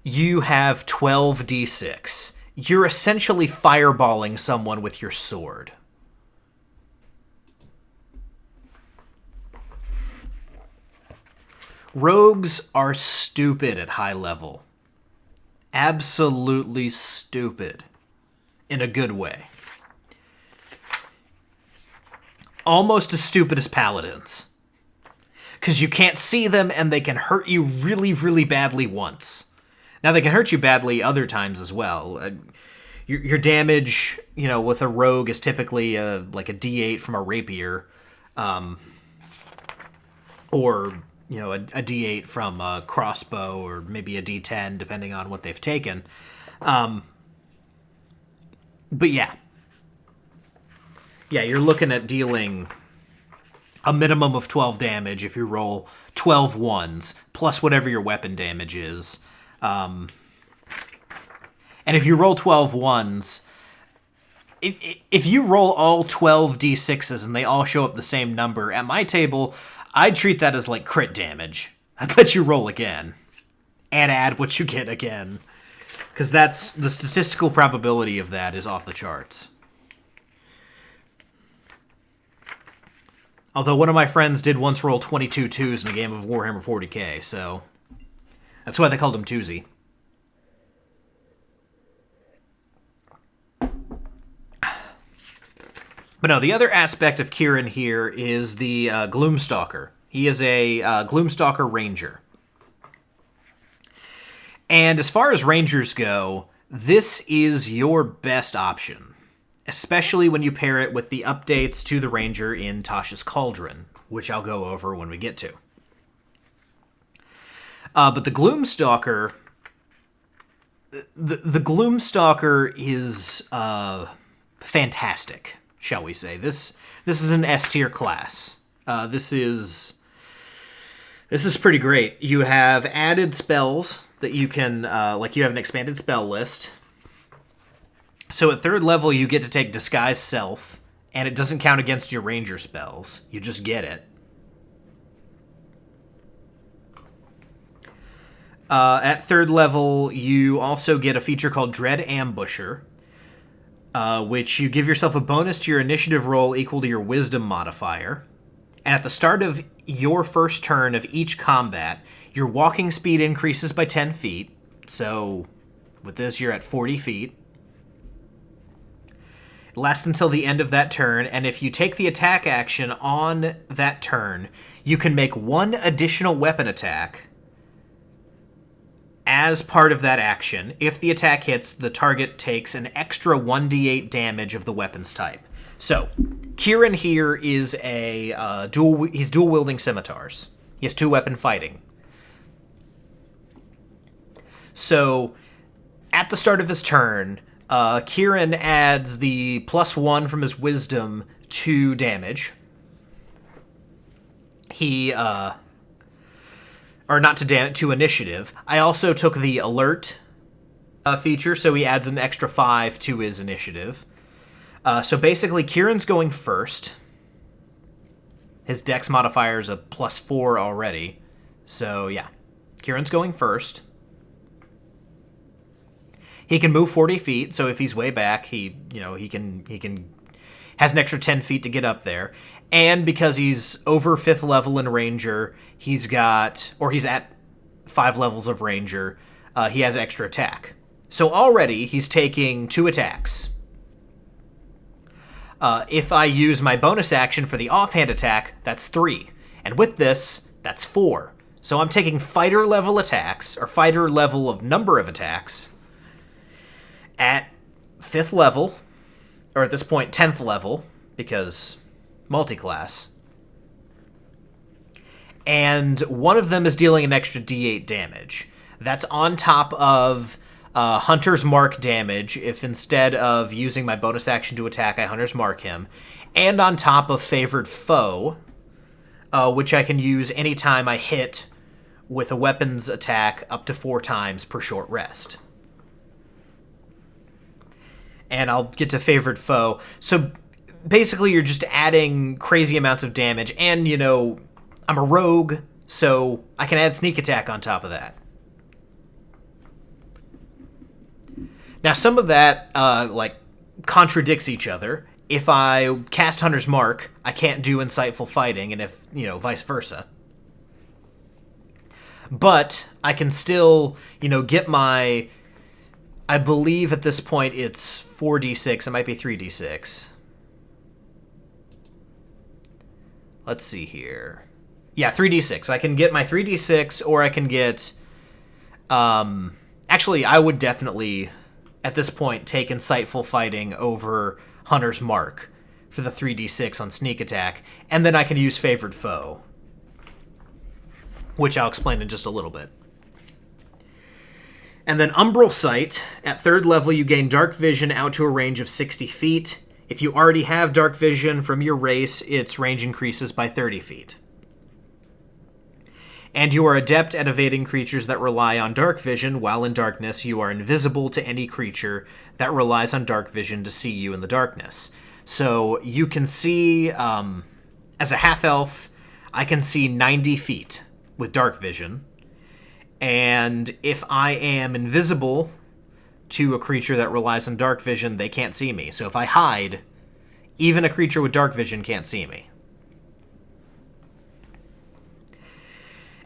you have 12d6. You're essentially fireballing someone with your sword. Rogues are stupid at high level. Absolutely stupid. In a good way. Almost as stupid as paladins. Because you can't see them and they can hurt you really, really badly once. Now, they can hurt you badly other times as well. Your damage, with a rogue is typically like a d8 from a rapier. or a D8 from a crossbow, or maybe a D10, depending on what they've taken. But yeah, you're looking at dealing a minimum of 12 damage if you roll 12 ones, plus whatever your weapon damage is. And if you roll 12 ones, if you roll all 12 d6s and they all show up the same number, at my table, I'd treat that as like crit damage. I'd let you roll again and add what you get again, because that's the statistical probability of that is off the charts. Although one of my friends did once roll 22 twos in a game of Warhammer 40k, so that's why they called him Twosie. But no, the other aspect of Kieran here is the Gloomstalker. He is a Gloomstalker Ranger. And as far as Rangers go, this is your best option, especially when you pair it with the updates to the Ranger in Tasha's Cauldron, which I'll go over when we get to. But the Gloomstalker... The Gloomstalker is fantastic, shall we say. This is an S-tier class. This is pretty great. You have added spells that you can... you have an expanded spell list. So at 3rd level, you get to take Disguise Self, and it doesn't count against your Ranger spells. You just get it. At 3rd level, you also get a feature called Dread Ambusher, which you give yourself a bonus to your initiative roll equal to your Wisdom modifier. And at the start of your first turn of each combat, your walking speed increases by 10 feet. So with this, you're at 40 feet. It lasts until the end of that turn, and if you take the attack action on that turn, you can make one additional weapon attack as part of that action. If the attack hits, the target takes an extra 1d8 damage of the weapon's type. So, Kieran here is he's dual-wielding scimitars. He has 2-weapon fighting. So, at the start of his turn, Kieran adds the +1 from his wisdom to damage. To initiative. I also took the alert feature, so he adds an extra 5 to his initiative. So basically, Kieran's going first. His dex modifier is a +4 already. So yeah, Kieran's going first. He can move 40 feet, so if he's way back, he has an extra 10 feet to get up there. And because he's over 5th level in Ranger, he's at 5 levels of Ranger, he has extra attack. So already, he's taking 2 attacks. If I use my bonus action for the offhand attack, that's 3. And with this, that's 4. So I'm taking fighter level attacks, or fighter level of number of attacks, at 5th level, or at this point 10th level, because multi-class. And one of them is dealing an extra d8 damage. That's on top of Hunter's Mark damage, if instead of using my bonus action to attack, I Hunter's Mark him. And on top of Favored Foe, which I can use anytime I hit with a weapons attack up to 4 times per short rest. And I'll get to Favored Foe. So basically you're just adding crazy amounts of damage, and, I'm a rogue, so I can add sneak attack on top of that. Now, some of that, contradicts each other. If I cast Hunter's Mark, I can't do Insightful Fighting, and if, vice versa. But I can still, get my... I believe at this point it's 4d6. It might be 3d6. Let's see here. Yeah, 3d6. I can get my 3d6, or I can get... Actually, I would definitely, at this point, take Insightful Fighting over Hunter's Mark for the 3d6 on sneak attack, and then I can use Favored Foe. which I'll explain in just a little bit. And then Umbral Sight. At 3rd level, you gain Dark Vision out to a range of 60 feet. If you already have Dark Vision from your race, its range increases by 30 feet. And you are adept at evading creatures that rely on Dark Vision. While in darkness, you are invisible to any creature that relies on Dark Vision to see you in the darkness. So you can see, as a half-elf, I can see 90 feet with Dark Vision. And if I am invisible to a creature that relies on Dark Vision, they can't see me. So if I hide, even a creature with Dark Vision can't see me.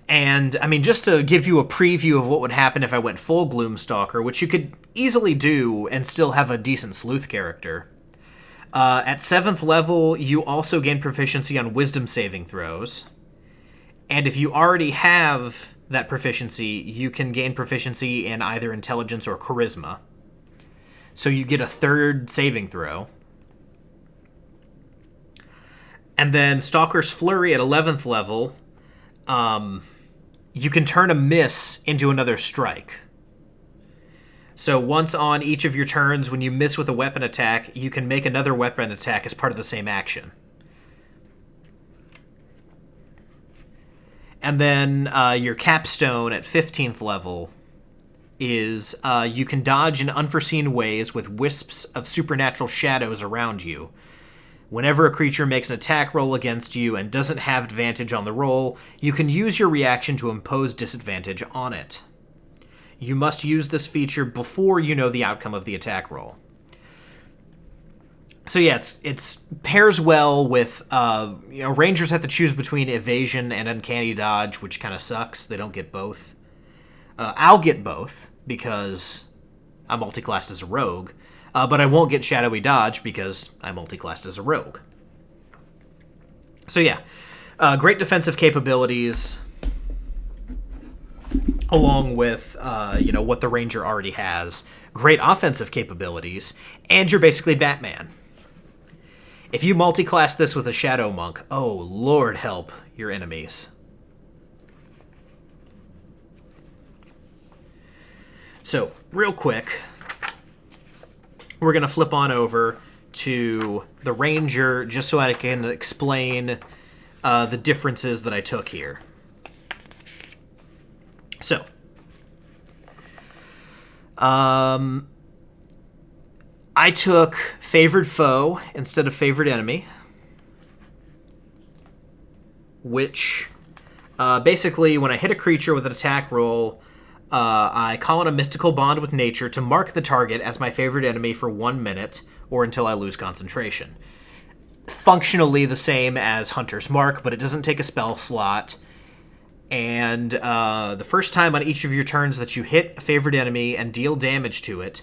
And, I mean, just to give you a preview of what would happen if I went full Gloomstalker, which you could easily do and still have a decent sleuth character. At 7th level, you also gain proficiency on Wisdom saving throws. And if you already have that proficiency, you can gain proficiency in either Intelligence or Charisma. So you get a 3rd saving throw. And then Stalker's Flurry at 11th level, you can turn a miss into another strike. So once on each of your turns, when you miss with a weapon attack, you can make another weapon attack as part of the same action. And then your capstone at 15th level is you can dodge in unforeseen ways with wisps of supernatural shadows around you. Whenever a creature makes an attack roll against you and doesn't have advantage on the roll, you can use your reaction to impose disadvantage on it. You must use this feature before you know the outcome of the attack roll. So yeah, it's pairs well with, Rangers have to choose between evasion and uncanny dodge, which kind of sucks. They don't get both. I'll get both because I'm multiclassed as a rogue. But I won't get shadowy dodge because I'm multiclassed as a rogue. So yeah, great defensive capabilities, along with what the ranger already has. Great offensive capabilities, and you're basically Batman. If you multiclass this with a shadow monk, oh Lord help your enemies. So real quick, we're going to flip on over to the Ranger just so I can explain the differences that I took here. So, I took Favored Foe instead of Favored Enemy, which basically when I hit a creature with an attack roll, I call on a mystical bond with nature to mark the target as my favorite enemy for 1 minute or until I lose concentration. Functionally the same as Hunter's Mark, but it doesn't take a spell slot. And the first time on each of your turns that you hit a favorite enemy and deal damage to it,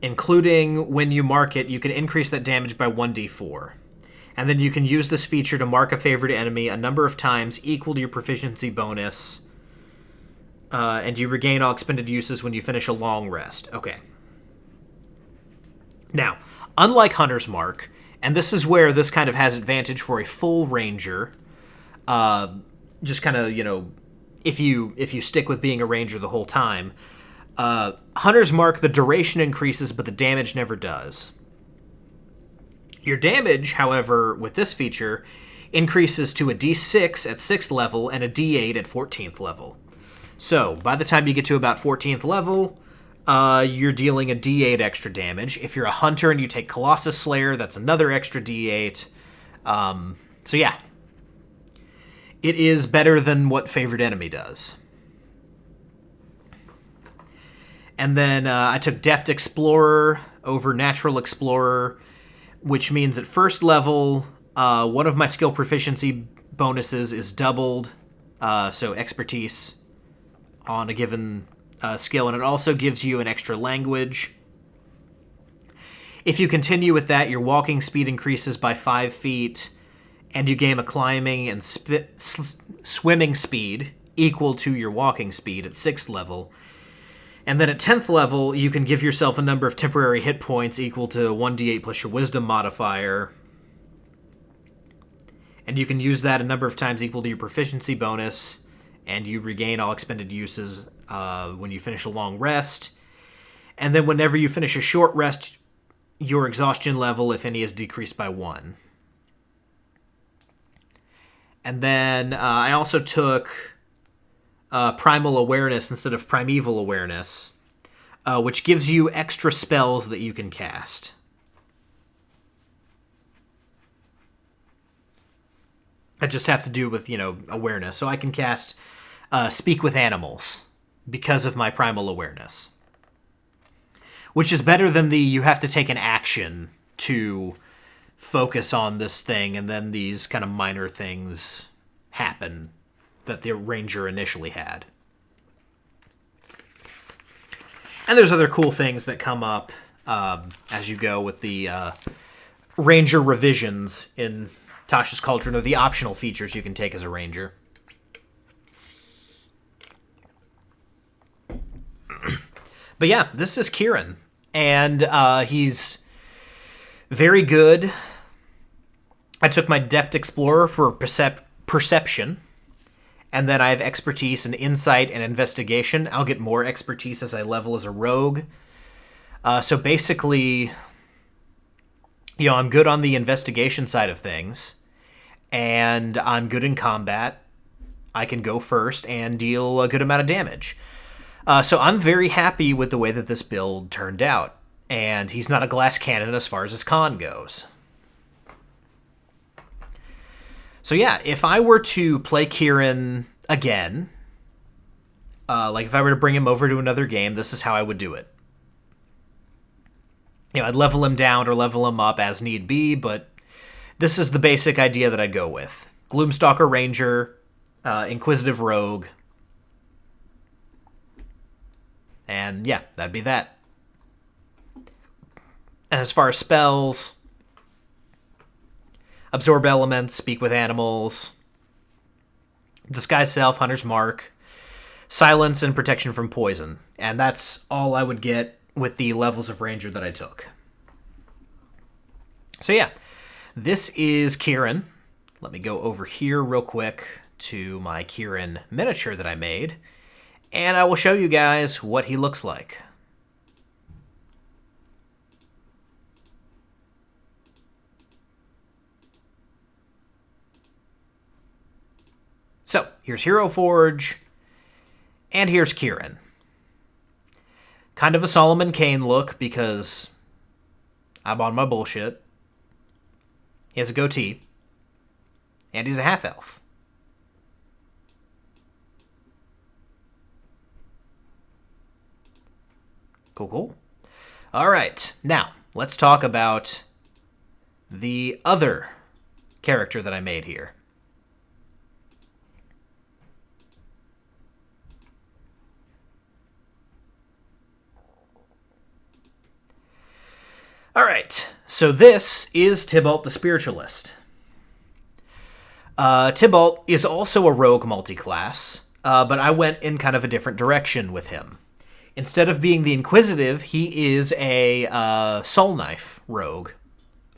including when you mark it, you can increase that damage by 1d4. And then you can use this feature to mark a favorite enemy a number of times equal to your proficiency bonus. And you regain all expended uses when you finish a long rest. Okay. Now, unlike Hunter's Mark, and this is where this kind of has advantage for a full ranger, just kind of, if you stick with being a ranger the whole time, Hunter's Mark, the duration increases, but the damage never does. Your damage, however, with this feature, increases to a d6 at 6th level and a d8 at 14th level. So, by the time you get to about 14th level, you're dealing a d8 extra damage. If you're a hunter and you take Colossus Slayer, that's another extra d8. So yeah. It is better than what Favored Enemy does. And then I took Deft Explorer over Natural Explorer, which means at first level, one of my skill proficiency bonuses is doubled, so expertise on a given skill, and it also gives you an extra language. If you continue with that, your walking speed increases by 5 feet, and you gain a climbing and swimming speed equal to your walking speed at 6th level. And then at 10th level, you can give yourself a number of temporary hit points equal to 1d8 plus your wisdom modifier. And you can use that a number of times equal to your proficiency bonus, and you regain all expended uses when you finish a long rest. And then whenever you finish a short rest, your exhaustion level, if any, is decreased by 1. And then I also took Primal Awareness instead of Primeval Awareness, which gives you extra spells that you can cast. That just have to do with, awareness. So I can cast Speak with Animals because of my Primal Awareness. Which is better than you have to take an action to focus on this thing, and then these kind of minor things happen that the ranger initially had. And there's other cool things that come up as you go with the ranger revisions in Tasha's Cauldron, or the optional features you can take as a ranger. But yeah, this is Kieran, and he's very good. I took my Deft Explorer for perception, and then I have expertise in insight and investigation. I'll get more expertise as I level as a rogue. So basically, I'm good on the investigation side of things, and I'm good in combat. I can go first and deal a good amount of damage. So I'm very happy with the way that this build turned out. And he's not a glass cannon as far as his con goes. So yeah, if I were to play Kieran again, like if I were to bring him over to another game, this is how I would do it. I'd level him down or level him up as need be, but this is the basic idea that I'd go with. Gloomstalker Ranger, Inquisitive Rogue, and yeah, that'd be that. And as far as spells, Absorb Elements, Speak with Animals, Disguise Self, Hunter's Mark, Silence, and Protection from Poison. And that's all I would get with the levels of Ranger that I took. So yeah, this is Kieran. Let me go over here real quick to my Kieran miniature that I made, and I will show you guys what he looks like. So, here's Hero Forge, and here's Kieran. Kind of a Solomon Kane look, because I'm on my bullshit. He has a goatee, and he's a half-elf. Cool, cool. All right, now, let's talk about the other character that I made here. All right, so this is Tybalt the Spiritualist. Tybalt is also a rogue multiclass, but I went in kind of a different direction with him. Instead of being the Inquisitive, he is a Soul Knife rogue,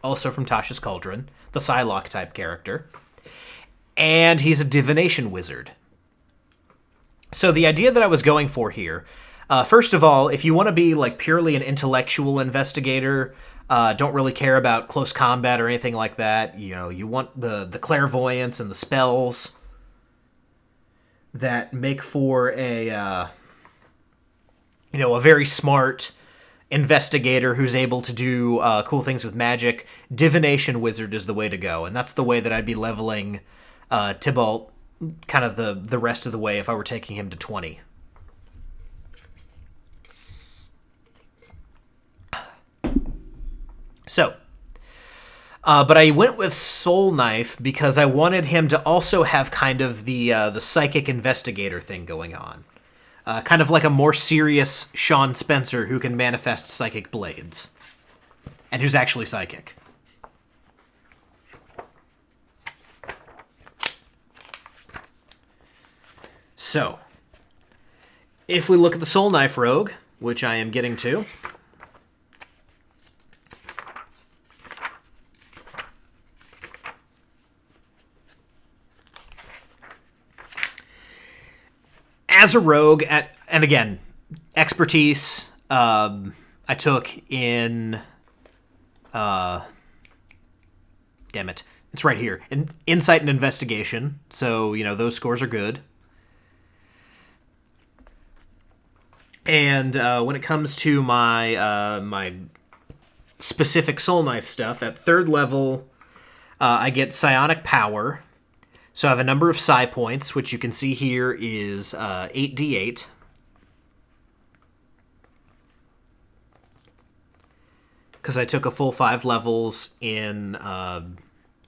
also from Tasha's Cauldron, the Psylocke type character. And he's a divination wizard. So the idea that I was going for here, first of all, if you want to be like purely an intellectual investigator, don't really care about close combat or anything like that, you want the clairvoyance and the spells that make for a very smart investigator who's able to do cool things with magic, divination wizard is the way to go. And that's the way that I'd be leveling Tybalt kind of the rest of the way if I were taking him to 20. So, but I went with Soul Knife because I wanted him to also have kind of the psychic investigator thing going on. Kind of like a more serious Sean Spencer who can manifest psychic blades. And who's actually psychic. So, if we look at the Soul Knife Rogue, which I am getting to, as a rogue, and again, expertise, I took in... damn it. It's right here. Insight and investigation. So, those scores are good. And when it comes to my specific soul knife stuff, at 3rd level, I get psionic power. So I have a number of psi points, which you can see here is 8d8. Because I took a full 5 levels in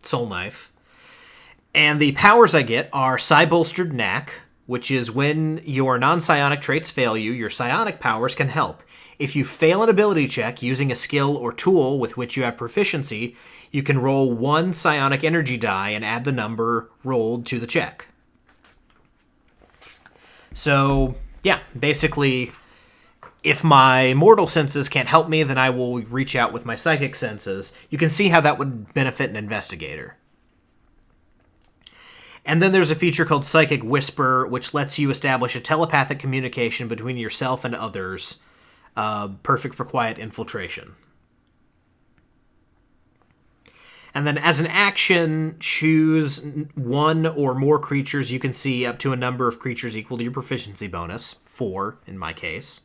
Soul Knife. And the powers I get are Psi Bolstered Knack, which is when your non-psionic traits fail you, your psionic powers can help. If you fail an ability check using a skill or tool with which you have proficiency, you can roll 1 psionic energy die and add the number rolled to the check. So, yeah, basically, if my mortal senses can't help me, then I will reach out with my psychic senses. You can see how that would benefit an investigator. And then there's a feature called Psychic Whisper, which lets you establish a telepathic communication between yourself and others, perfect for quiet infiltration. And then as an action, choose 1 or more creatures you can see up to a number of creatures equal to your proficiency bonus, 4 in my case.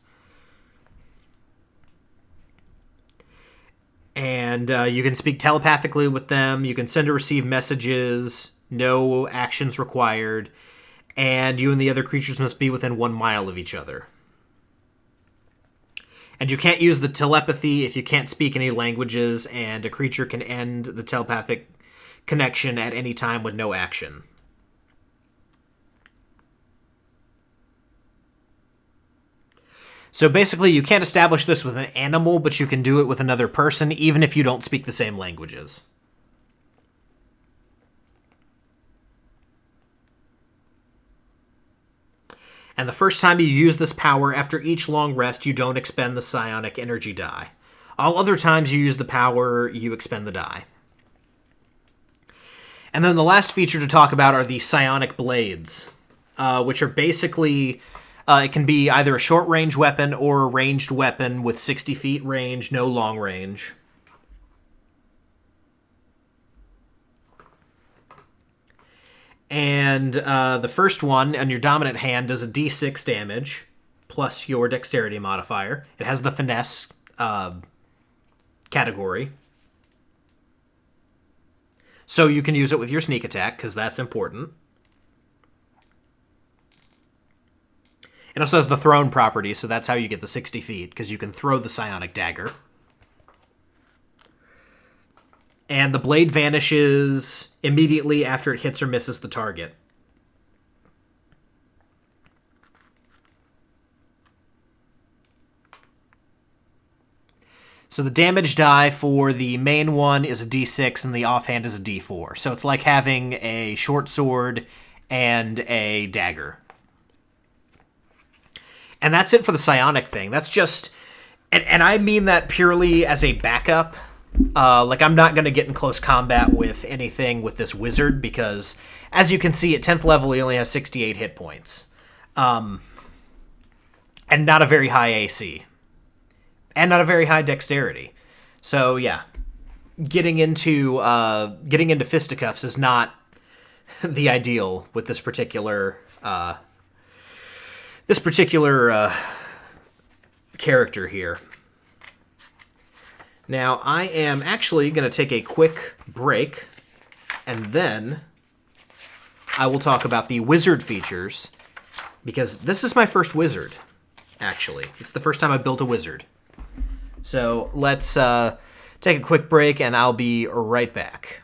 And you can speak telepathically with them, you can send or receive messages, no actions required, and you and the other creatures must be within 1 mile of each other. And you can't use the telepathy if you can't speak any languages, and a creature can end the telepathic connection at any time with no action. So basically, you can't establish this with an animal, but you can do it with another person, even if you don't speak the same languages. And the first time you use this power, after each long rest, you don't expend the psionic energy die. All other times you use the power, you expend the die. And then the last feature to talk about are the psionic blades, which are basically... it can be either a short-range weapon or a ranged weapon with 60 feet range, no long range. And the first one on your dominant hand does a d6 damage, plus your dexterity modifier. It has the finesse category. So you can use it with your sneak attack, because that's important. It also has the thrown property, so that's how you get the 60 feet, because you can throw the psionic dagger. And the blade vanishes immediately after it hits or misses the target. So the damage die for the main one is a d6 and the offhand is a d4. So it's like having a short sword and a dagger. And that's it for the psionic thing. That's just... And I mean that purely as a backup. Like, I'm not going to get in close combat with anything with this wizard, because, as you can see, at 10th level, he only has 68 hit points. And not a very high AC. And not a very high dexterity. So, yeah. Getting into fisticuffs is not the ideal with this particular... character here. Now, I am actually going to take a quick break, and then I will talk about the wizard features, because this is my first wizard, actually. It's the first time I built a wizard. So let's take a quick break, and I'll be right back.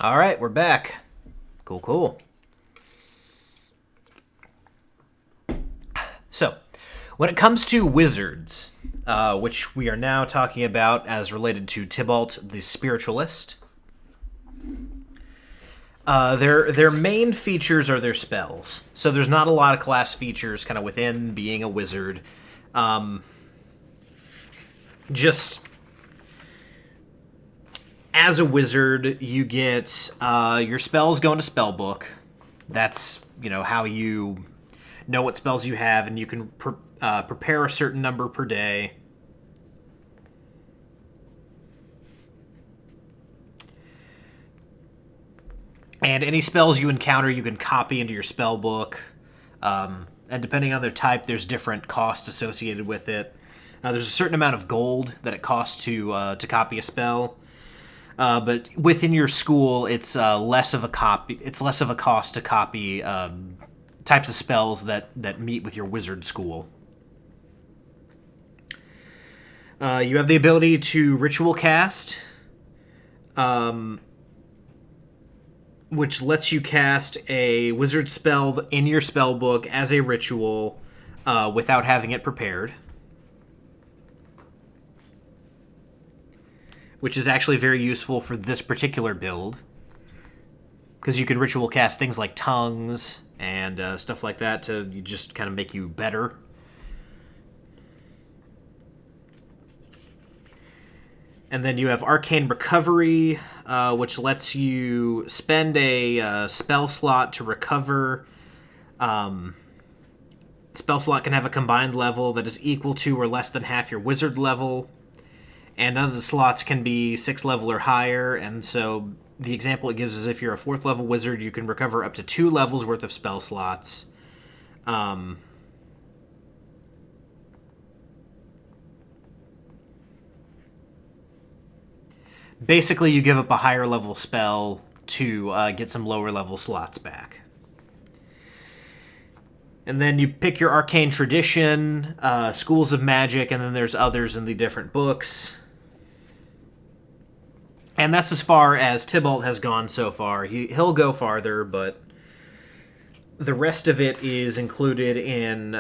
All right, we're back. Cool. So, when it comes to wizards, which we are now talking about as related to Tybalt the Spiritualist, their main features are their spells. So there's not a lot of class features kind of within being a wizard. Just as a wizard, you get your spells go into spell book. That's, how you know what spells you have, and you can prepare a certain number per day. And any spells you encounter, you can copy into your spell book. And depending on their type, there's different costs associated with it. There's a certain amount of gold that it costs to copy a spell. But within your school, it's less of a cost to copy types of spells that meet with your wizard school. You have the ability to ritual cast, which lets you cast a wizard spell in your spell book as a ritual without having it prepared. Which is actually very useful for this particular build, because you can ritual cast things like tongues and stuff like that to just kind of make you better. And then you have Arcane Recovery, which lets you spend a spell slot to recover. Spell slot can have a combined level that is equal to or less than half your wizard level. And none of the slots can be 6th level or higher, and so the example it gives is if you're a 4th level wizard, you can recover up to 2 levels worth of spell slots. Basically, you give up a higher level spell to get some lower level slots back. And then you pick your Arcane Tradition, Schools of Magic, and then there's others in the different books. And that's as far as Tybalt has gone so far. He'll go farther, but the rest of it is included in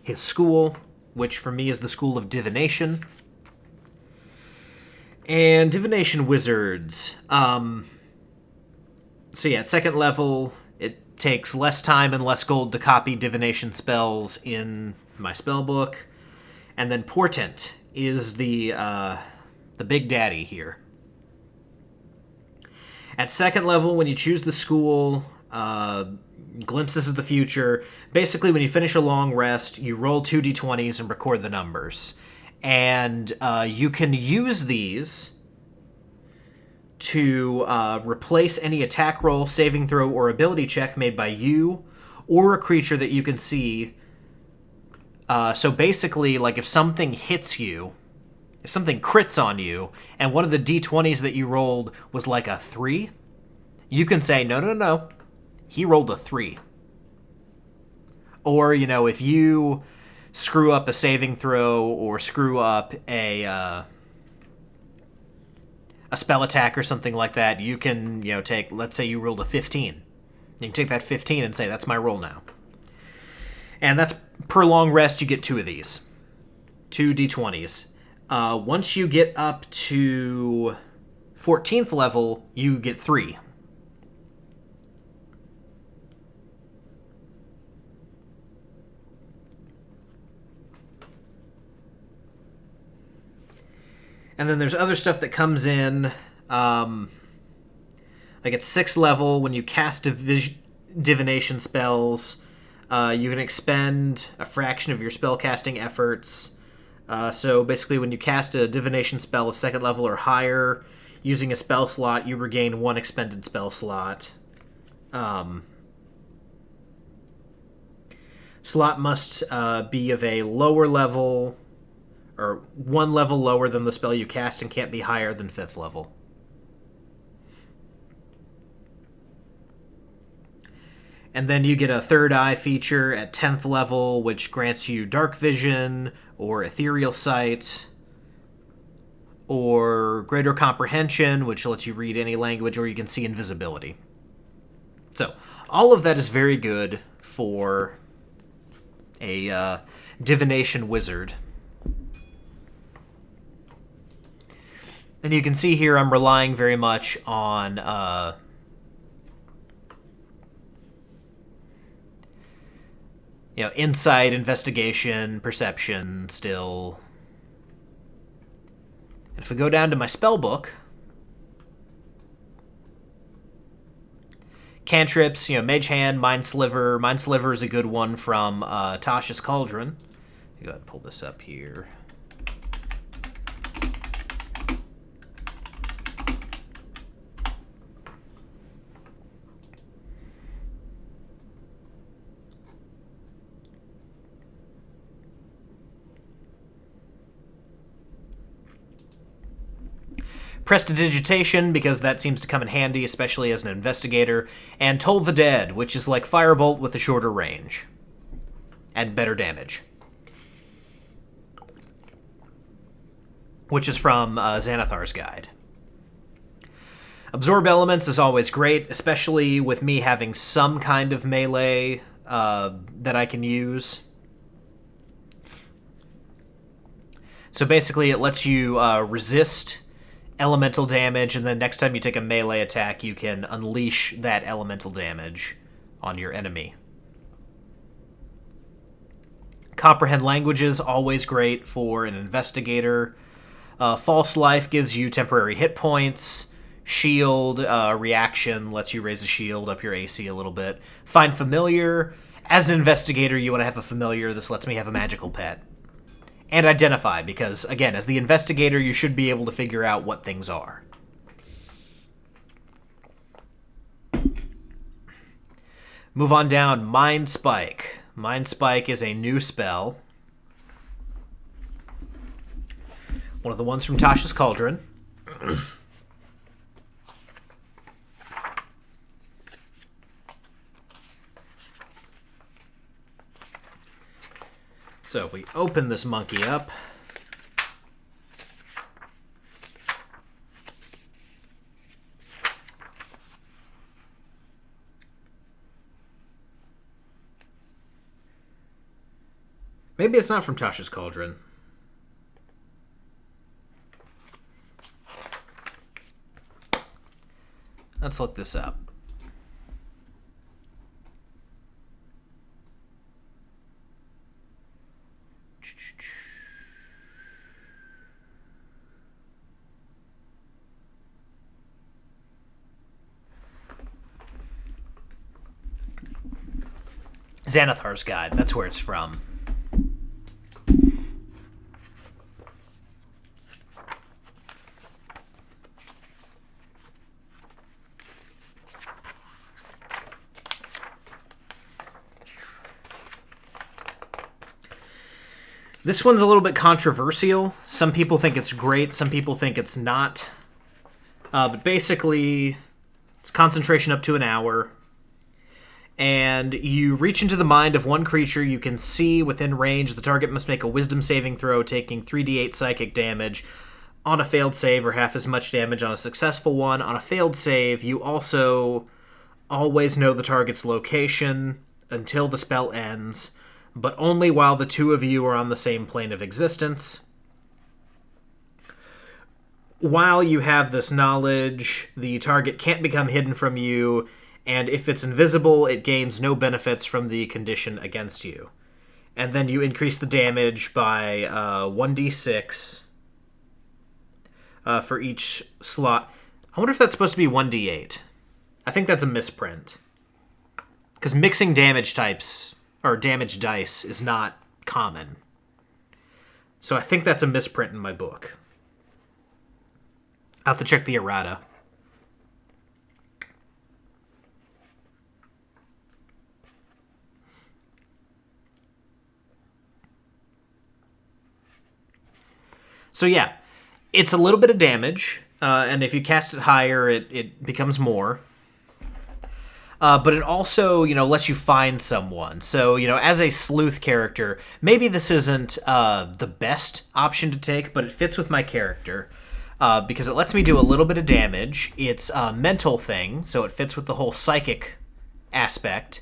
his school, which for me is the School of Divination. And Divination Wizards. So yeah, at 2nd level, it takes less time and less gold to copy divination spells in my spell book. And then Portent is the big daddy here. At 2nd level, when you choose the school, Glimpses of the Future, basically when you finish a long rest, you roll 2 d20s and record the numbers. And you can use these to replace any attack roll, saving throw, or ability check made by you or a creature that you can see. So basically, like if something hits you, if something crits on you, and one of the d20s that you rolled was like a 3, you can say, no, he rolled a 3. Or, if you screw up a saving throw or screw up a spell attack or something like that, you can, take, let's say you rolled a 15. You can take that 15 and say, that's my roll now. And that's per long rest, you get 2 of these. 2 d20s. Once you get up to 14th level, you get 3. And then there's other stuff that comes in, like at 6th level, when you cast divination spells, you can expend a fraction of your spellcasting efforts. So basically, when you cast a divination spell of 2nd level or higher, using a spell slot, you regain 1 expended spell slot. Slot must be of a lower level, or 1 level lower than the spell you cast, and can't be higher than 5th level. And then you get a third eye feature at 10th level, which grants you dark vision or ethereal sight, or Greater Comprehension, which lets you read any language, or you can see invisibility. So, all of that is very good for a divination wizard. And you can see here I'm relying very much on insight, investigation, perception still. And if we go down to my spell book, cantrips, Mage Hand, Mind Sliver. Mind Sliver is a good one from Tasha's Cauldron. Go ahead and pull this up here. Prestidigitation, because that seems to come in handy, especially as an investigator, and Toll the Dead, which is like Firebolt with a shorter range and better damage, which is from Xanathar's Guide. Absorb Elements is always great, especially with me having some kind of melee that I can use. So basically it lets you resist elemental damage, and then next time you take a melee attack, you can unleash that elemental damage on your enemy. Comprehend Languages, always great for an investigator. False Life gives you temporary hit points. Shield reaction lets you raise a shield up your AC a little bit. Find Familiar. As an investigator, you want to have a familiar. This lets me have a magical pet. And Identify, because, again, as the investigator, you should be able to figure out what things are. Move on down, Mind Spike. Mind Spike is a new spell. One of the ones from Tasha's Cauldron. So if we open this monkey up, maybe it's not from Tasha's Cauldron. Let's look this up. Xanathar's Guide, that's where it's from. This one's a little bit controversial. Some people think it's great, some people think it's not. But basically, it's concentration up to an hour. And you reach into the mind of one creature you can see within range. The target must make a wisdom saving throw, taking 3d8 psychic damage on a failed save, or half as much damage on a successful one. On a failed save, you also always know the target's location until the spell ends, but only while the two of you are on the same plane of existence. While you have this knowledge, the target can't become hidden from you, and if it's invisible, it gains no benefits from the condition against you. And then you increase the damage by 1d6 for each slot. I wonder if that's supposed to be 1d8. I think that's a misprint. Because mixing damage types, or damage dice, is not common. So I think that's a misprint in my book. I'll have to check the errata. So yeah, it's a little bit of damage, and if you cast it higher, it becomes more. But it also, lets you find someone. So, as a sleuth character, maybe this isn't the best option to take, but it fits with my character. because it lets me do a little bit of damage. It's a mental thing, so it fits with the whole psychic aspect,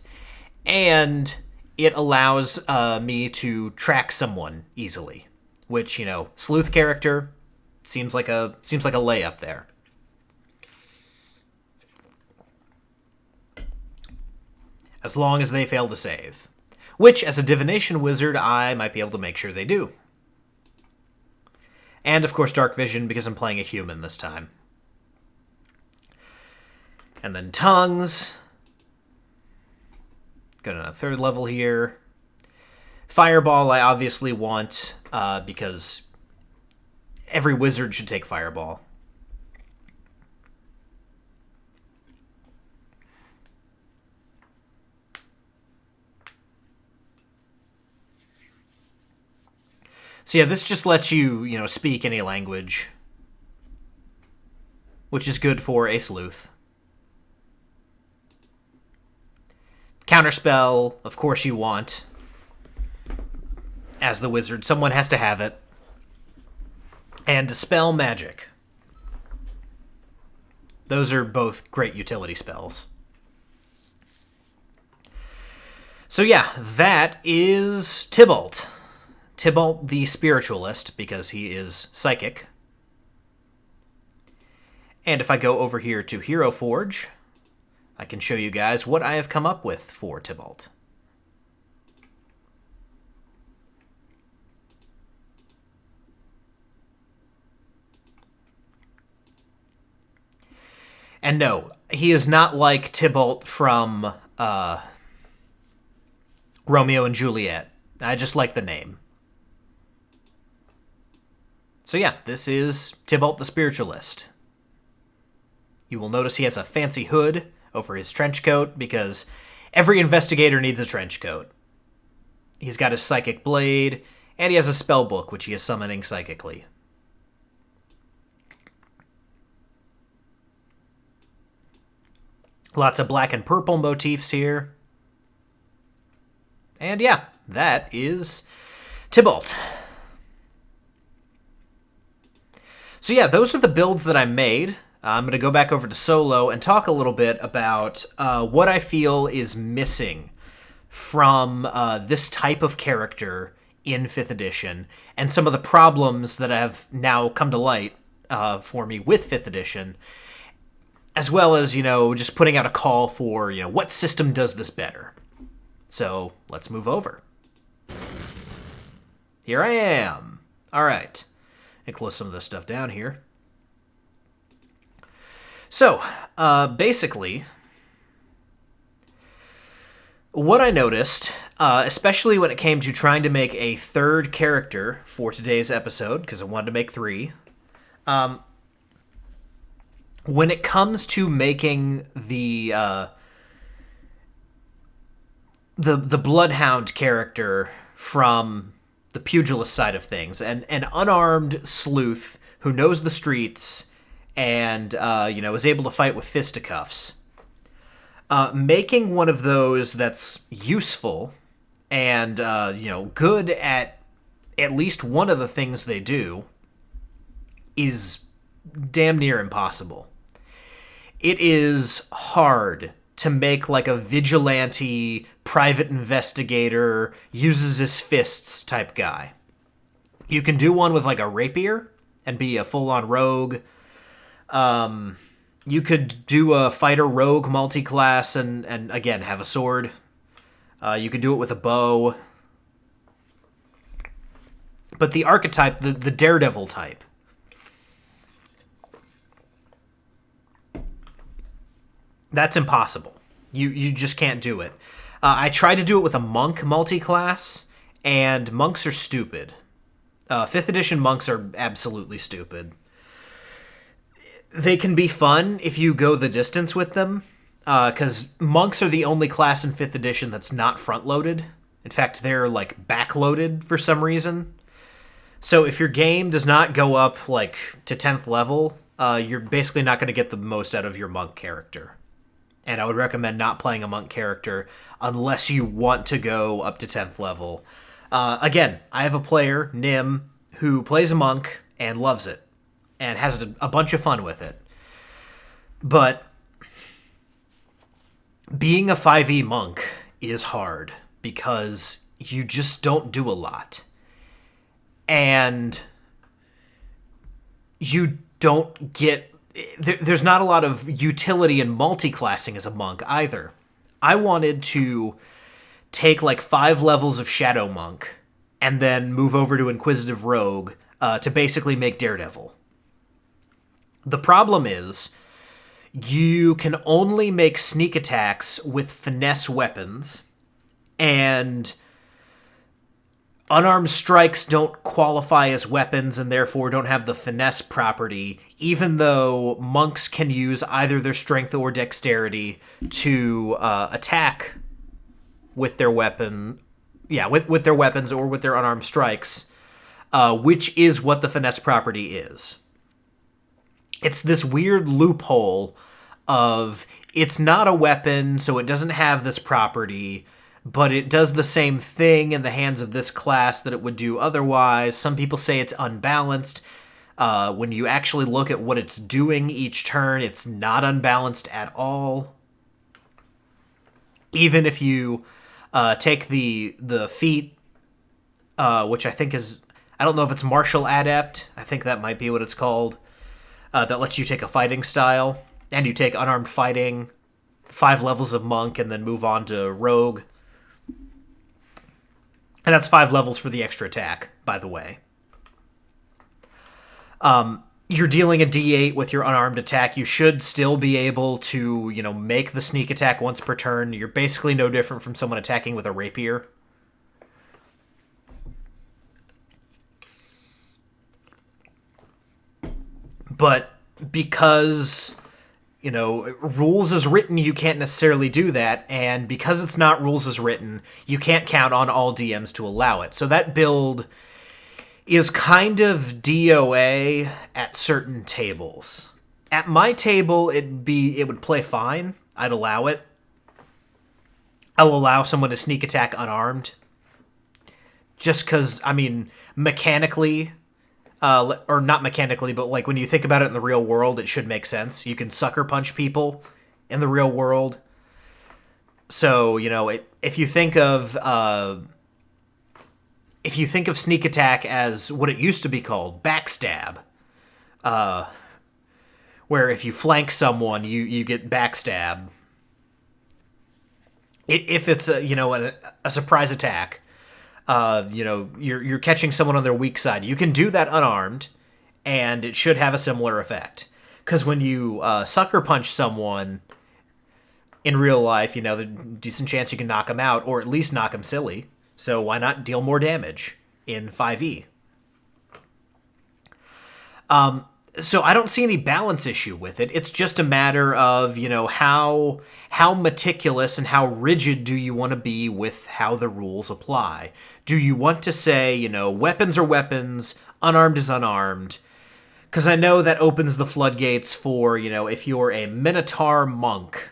and it allows me to track someone easily, which, you know, sleuth character seems like a layup there. As long as they fail to save, which, as a divination wizard, I might be able to make sure they do. And, of course, dark vision, because I'm playing a human this time. And then tongues. Got on a 3rd level here. Fireball I obviously want, because every wizard should take Fireball. So yeah, this just lets you, you know, speak any language, which is good for a sleuth. Counterspell, of course you want. As the wizard, someone has to have it. And Dispel Magic. Those are both great utility spells. So yeah, that is Tybalt. Tybalt the Spiritualist, because he is psychic. And if I go over here to Hero Forge, I can show you guys what I have come up with for Tybalt. And no, he is not like Tybalt from Romeo and Juliet. I just like the name. So yeah, this is Tybalt the Spiritualist. You will notice he has a fancy hood over his trench coat, because every investigator needs a trench coat. He's got his psychic blade, and he has a spell book, which he is summoning psychically. Lots of black and purple motifs here. And yeah, that is Tybalt. So yeah, those are the builds that I made. I'm going to go back over to solo and talk a little bit about what I feel is missing from this type of character in 5th edition, and some of the problems that have now come to light for me with 5th edition, as well as, you know, just putting out a call for, you know, what system does this better. So let's move over. Here I am. All right. And close some of this stuff down here. So, basically, what I noticed, especially when it came to trying to make a 3rd character for today's episode, because I wanted to make 3, when it comes to making the Bloodhound character from the pugilist side of things, and an unarmed sleuth who knows the streets and you know, is able to fight with fisticuffs, making one of those that's useful and you know, good at least one of the things they do is damn near impossible. It is hard to make like a vigilante, private investigator, uses his fists type guy. You can do one with like a rapier and be a full-on rogue. You could do a fighter rogue multi-class and again, have a sword. You could do it with a bow. But the archetype, the daredevil type, that's impossible. You just can't do it. I tried to do it with a monk multi-class, and monks are stupid. 5th edition monks are absolutely stupid. They can be fun if you go the distance with them, because monks are the only class in 5th edition that's not front-loaded. In fact, they're, like, back-loaded for some reason. So if your game does not go up, like, to 10th level, you're basically not going to get the most out of your monk character. And I would recommend not playing a monk character unless you want to go up to 10th level. Again, I have a player, Nim, who plays a monk and loves it. and has a bunch of fun with it. But being a 5e monk is hard because you just don't do a lot. And you don't get... There's not a lot of utility in multi-classing as a monk either. I wanted to take like 5 levels of Shadow Monk and then move over to Inquisitive Rogue to basically make Daredevil. The problem is you can only make sneak attacks with finesse weapons, and unarmed strikes don't qualify as weapons and therefore don't have the finesse property, even though monks can use either their strength or dexterity to attack with their weapon. Yeah, with their weapons or with their unarmed strikes, which is what the finesse property is. It's this weird loophole of it's not a weapon, so it doesn't have this property, but it does the same thing in the hands of this class that it would do otherwise. Some people say it's unbalanced. When you actually look at what it's doing each turn, it's not unbalanced at all. Even if you take the feat, which I think is... I don't know if it's Martial Adept. I think that might be what it's called. That lets you take a fighting style, and you take unarmed fighting, 5 levels of monk, and then move on to rogue. And that's 5 levels for the extra attack, by the way. You're dealing a d8 with your unarmed attack. You should still be able to, make the sneak attack once per turn. You're basically no different from someone attacking with a rapier. But because, rules as written, you can't necessarily do that. And because it's not rules as written, you can't count on all DMs to allow it. So that build is kind of DOA at certain tables. At my table, it would play fine. I'd allow it. I'll allow someone to sneak attack unarmed. Just because, mechanically... or not mechanically, but like when you think about it in the real world, it should make sense. You can sucker punch people in the real world. So, if you think of sneak attack as what it used to be called, backstab, where if you flank someone, you get backstab. If it's a surprise attack. You're catching someone on their weak side. You can do that unarmed, and it should have a similar effect. Because when you sucker punch someone in real life, there's a decent chance you can knock them out, or at least knock them silly. So why not deal more damage in 5e? So I don't see any balance issue with it. It's just a matter of, how meticulous and how rigid do you want to be with how the rules apply? Do you want to say, weapons are weapons, unarmed is unarmed? Because I know that opens the floodgates for, if you're a Minotaur monk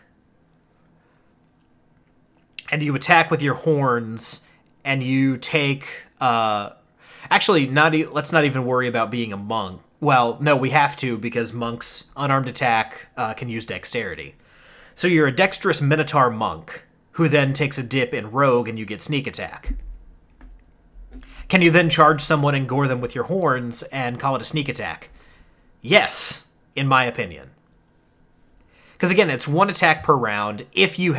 and you attack with your horns and you take... actually, let's not even worry about being a monk. Well, no, we have to, because monks' unarmed attack can use dexterity. So you're a dexterous Minotaur monk, who then takes a dip in rogue and you get sneak attack. Can you then charge someone and gore them with your horns and call it a sneak attack? Yes, in my opinion. Because again, it's 1 attack per round if you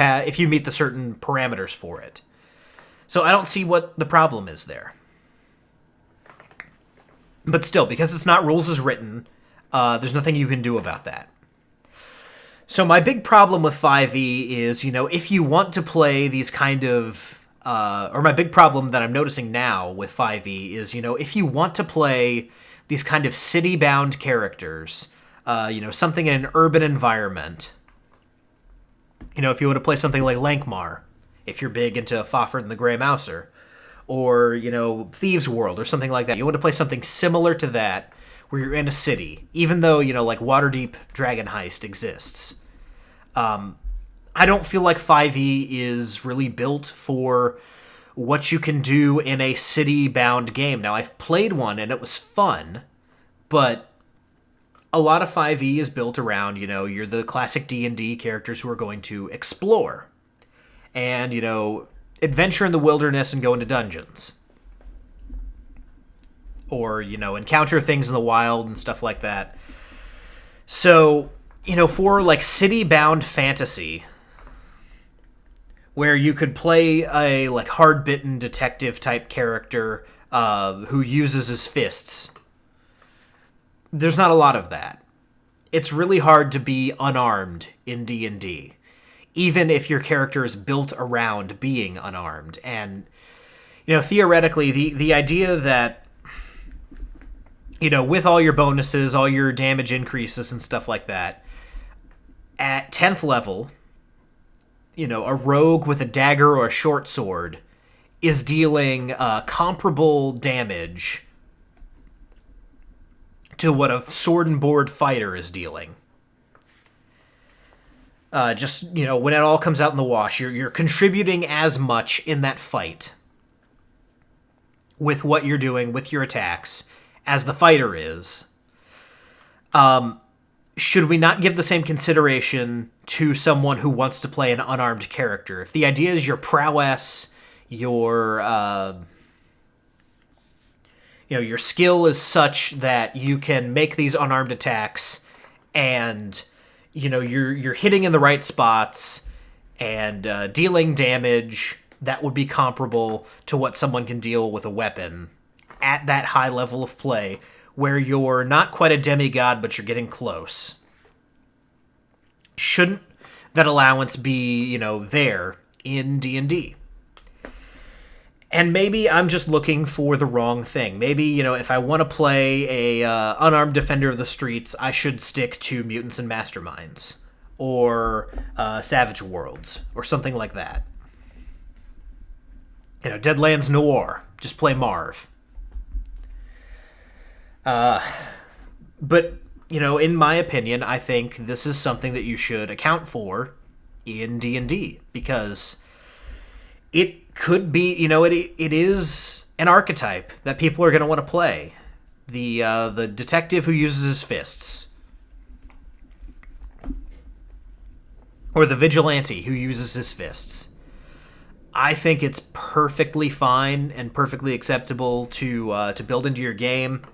meet the certain parameters for it. So I don't see what the problem is there. But still, because it's not rules as written, there's nothing you can do about that. So my big problem with 5e is, if you want to play these kind of... or my big problem that I'm noticing now with 5e is, if you want to play these kind of city-bound characters, something in an urban environment, if you want to play something like Lankmar, if you're big into Fafhrd and the Grey Mouser, or, Thieves' World, or something like that. You want to play something similar to that, where you're in a city, even though, like Waterdeep Dragon Heist exists. I don't feel like 5e is really built for what you can do in a city-bound game. Now, I've played one, and it was fun, but a lot of 5e is built around, you're the classic D&D characters who are going to explore and, adventure in the wilderness and go into dungeons. Or, encounter things in the wild and stuff like that. So, for like city-bound fantasy, where you could play a like hard-bitten detective type character who uses his fists, there's not a lot of that. It's really hard to be unarmed in D&D, even if your character is built around being unarmed. And, theoretically, the idea that, with all your bonuses, all your damage increases and stuff like that, at 10th level, a rogue with a dagger or a short sword is dealing comparable damage to what a sword and board fighter is dealing. When it all comes out in the wash, you're contributing as much in that fight with what you're doing with your attacks as the fighter is. Should we not give the same consideration to someone who wants to play an unarmed character? If the idea is your prowess, your skill is such that you can make these unarmed attacks, and you're hitting in the right spots and dealing damage that would be comparable to what someone can deal with a weapon at that high level of play, where you're not quite a demigod, but you're getting close. Shouldn't that allowance be, there in D&D? And maybe I'm just looking for the wrong thing. Maybe, if I want to play a unarmed defender of the streets, I should stick to Mutants and Masterminds, or Savage Worlds, or something like that. Deadlands Noir, just play Marv. But, in my opinion, I think this is something that you should account for in D&D, because it could be, it is an archetype that people are going to want to play. The detective who uses his fists. Or the vigilante who uses his fists. I think it's perfectly fine and perfectly acceptable to build into your game.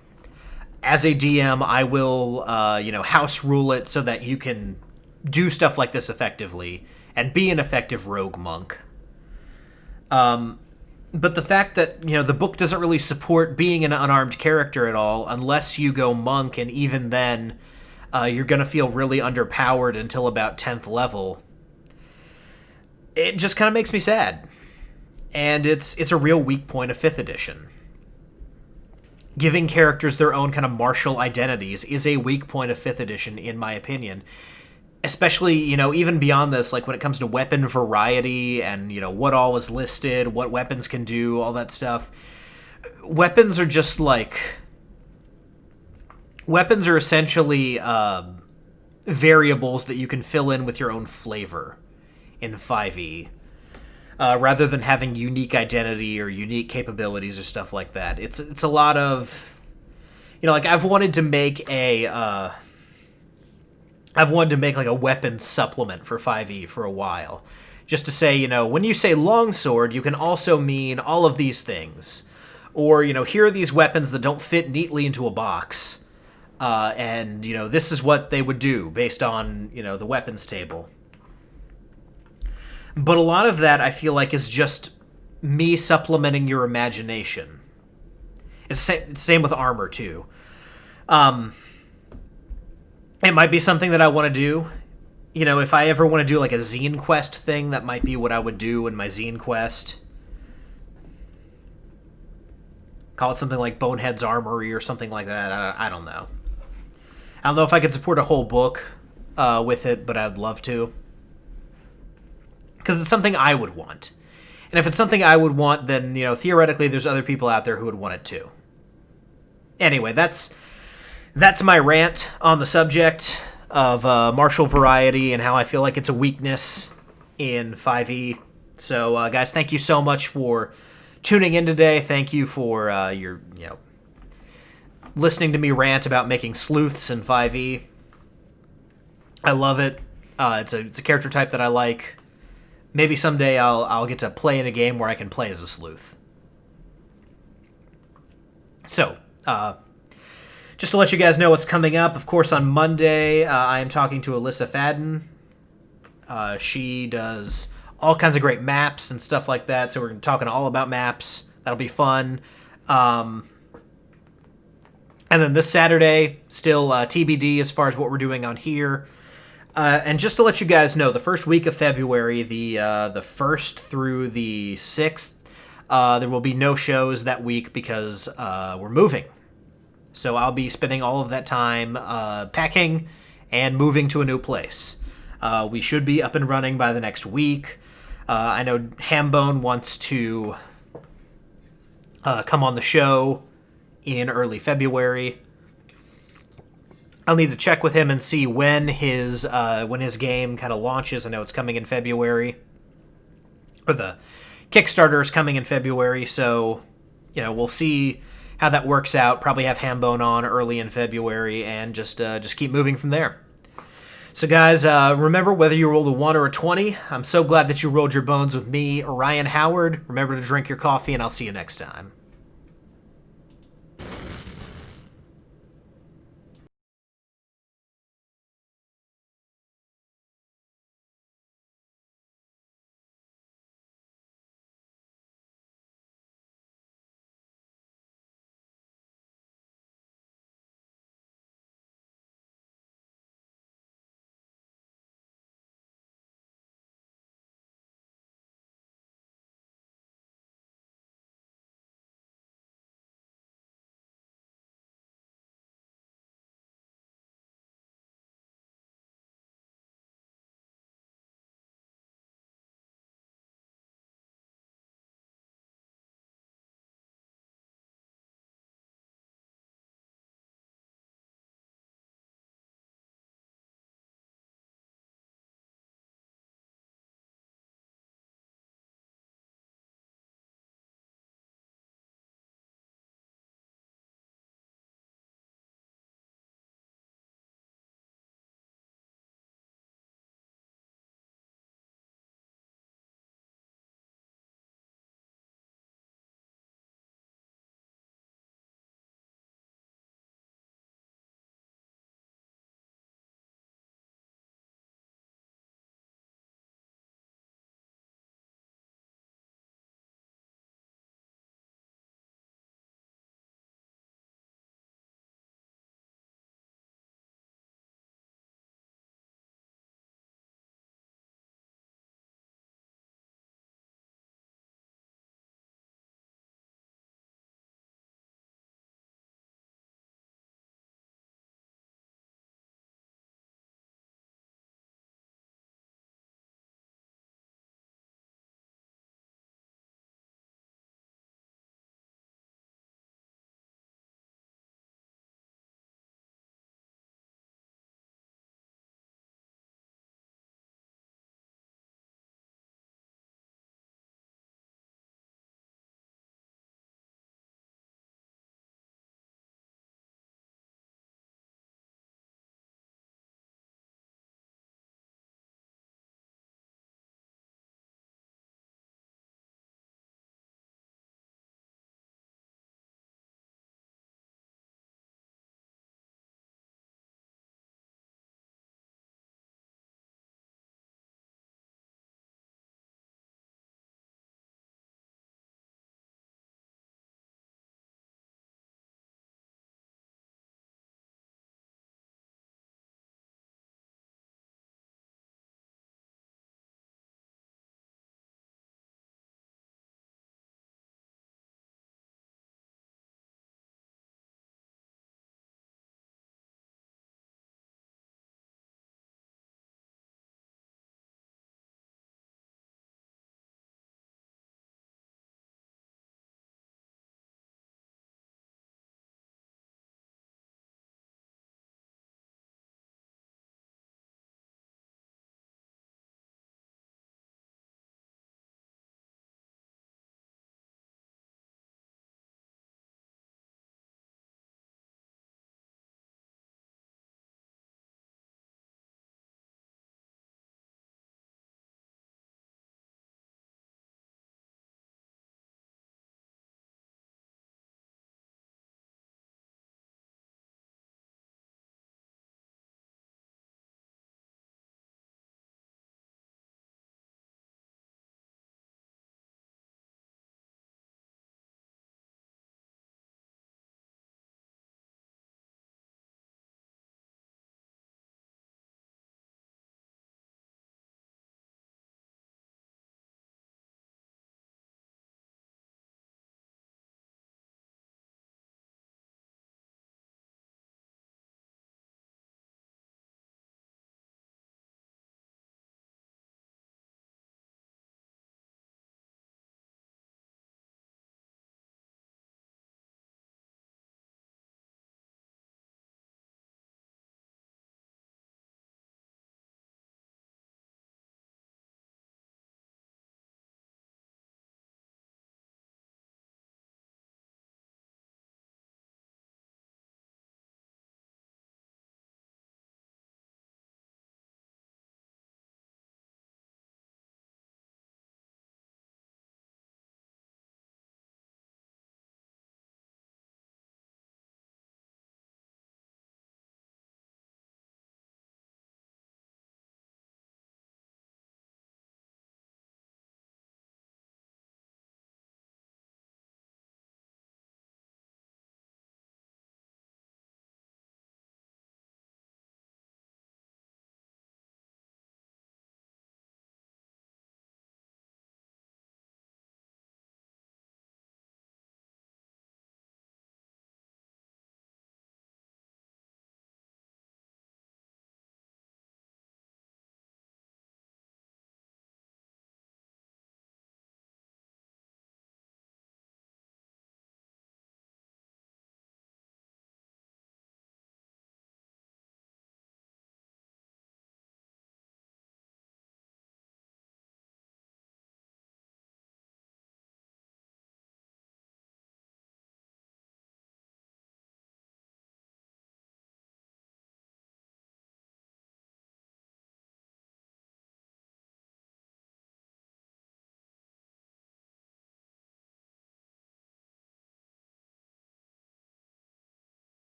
As a DM, I will, house rule it so that you can do stuff like this effectively and be an effective rogue monk. But the fact that, the book doesn't really support being an unarmed character at all, unless you go monk, and even then, you're going to feel really underpowered until about 10th level, it just kind of makes me sad. And it's a real weak point of 5th edition. Giving characters their own kind of martial identities is a weak point of 5th edition, in my opinion. Especially, even beyond this, like when it comes to weapon variety and, what all is listed, what weapons can do, all that stuff. Weapons are just like... Weapons are essentially variables that you can fill in with your own flavor in 5e. Rather than having unique identity or unique capabilities or stuff like that. It's a lot of... I've wanted to make a weapon supplement for 5e for a while. Just to say, when you say longsword, you can also mean all of these things. Or, here are these weapons that don't fit neatly into a box. And, this is what they would do based on, the weapons table. But a lot of that, I feel like, is just me supplementing your imagination. It's the same with armor, too. It might be something that I want to do. If I ever want to do, like, a zine quest thing, that might be what I would do in my zine quest. Call it something like Bonehead's Armory or something like that. I don't know. I don't know if I could support a whole book with it, but I'd love to. Because it's something I would want. And if it's something I would want, then, theoretically there's other people out there who would want it too. Anyway, that's my rant on the subject of martial variety and how I feel like it's a weakness in 5e. So, guys, thank you so much for tuning in today. Thank you for your, listening to me rant about making sleuths in 5e. I love it. It's a character type that I like. Maybe someday I'll get to play in a game where I can play as a sleuth. So, just to let you guys know what's coming up, of course, on Monday, I am talking to Alyssa Fadden. She does all kinds of great maps and stuff like that, so we're talking all about maps. That'll be fun. And then this Saturday, still TBD as far as what we're doing on here. And just to let you guys know, the first week of February, the 1st through the 6th, there will be no shows that week because we're moving. So I'll be spending all of that time packing and moving to a new place. We should be up and running by the next week. I know Hambone wants to come on the show in early February. I'll need to check with him and see when his game kind of launches. I know it's coming in February, or the Kickstarter is coming in February. So, we'll see how that works out. Probably have Hambone on early in February, and just keep moving from there. So, guys, remember, whether you rolled a 1 or a 20, I'm so glad that you rolled your bones with me, Ryan Howard. Remember to drink your coffee, and I'll see you next time.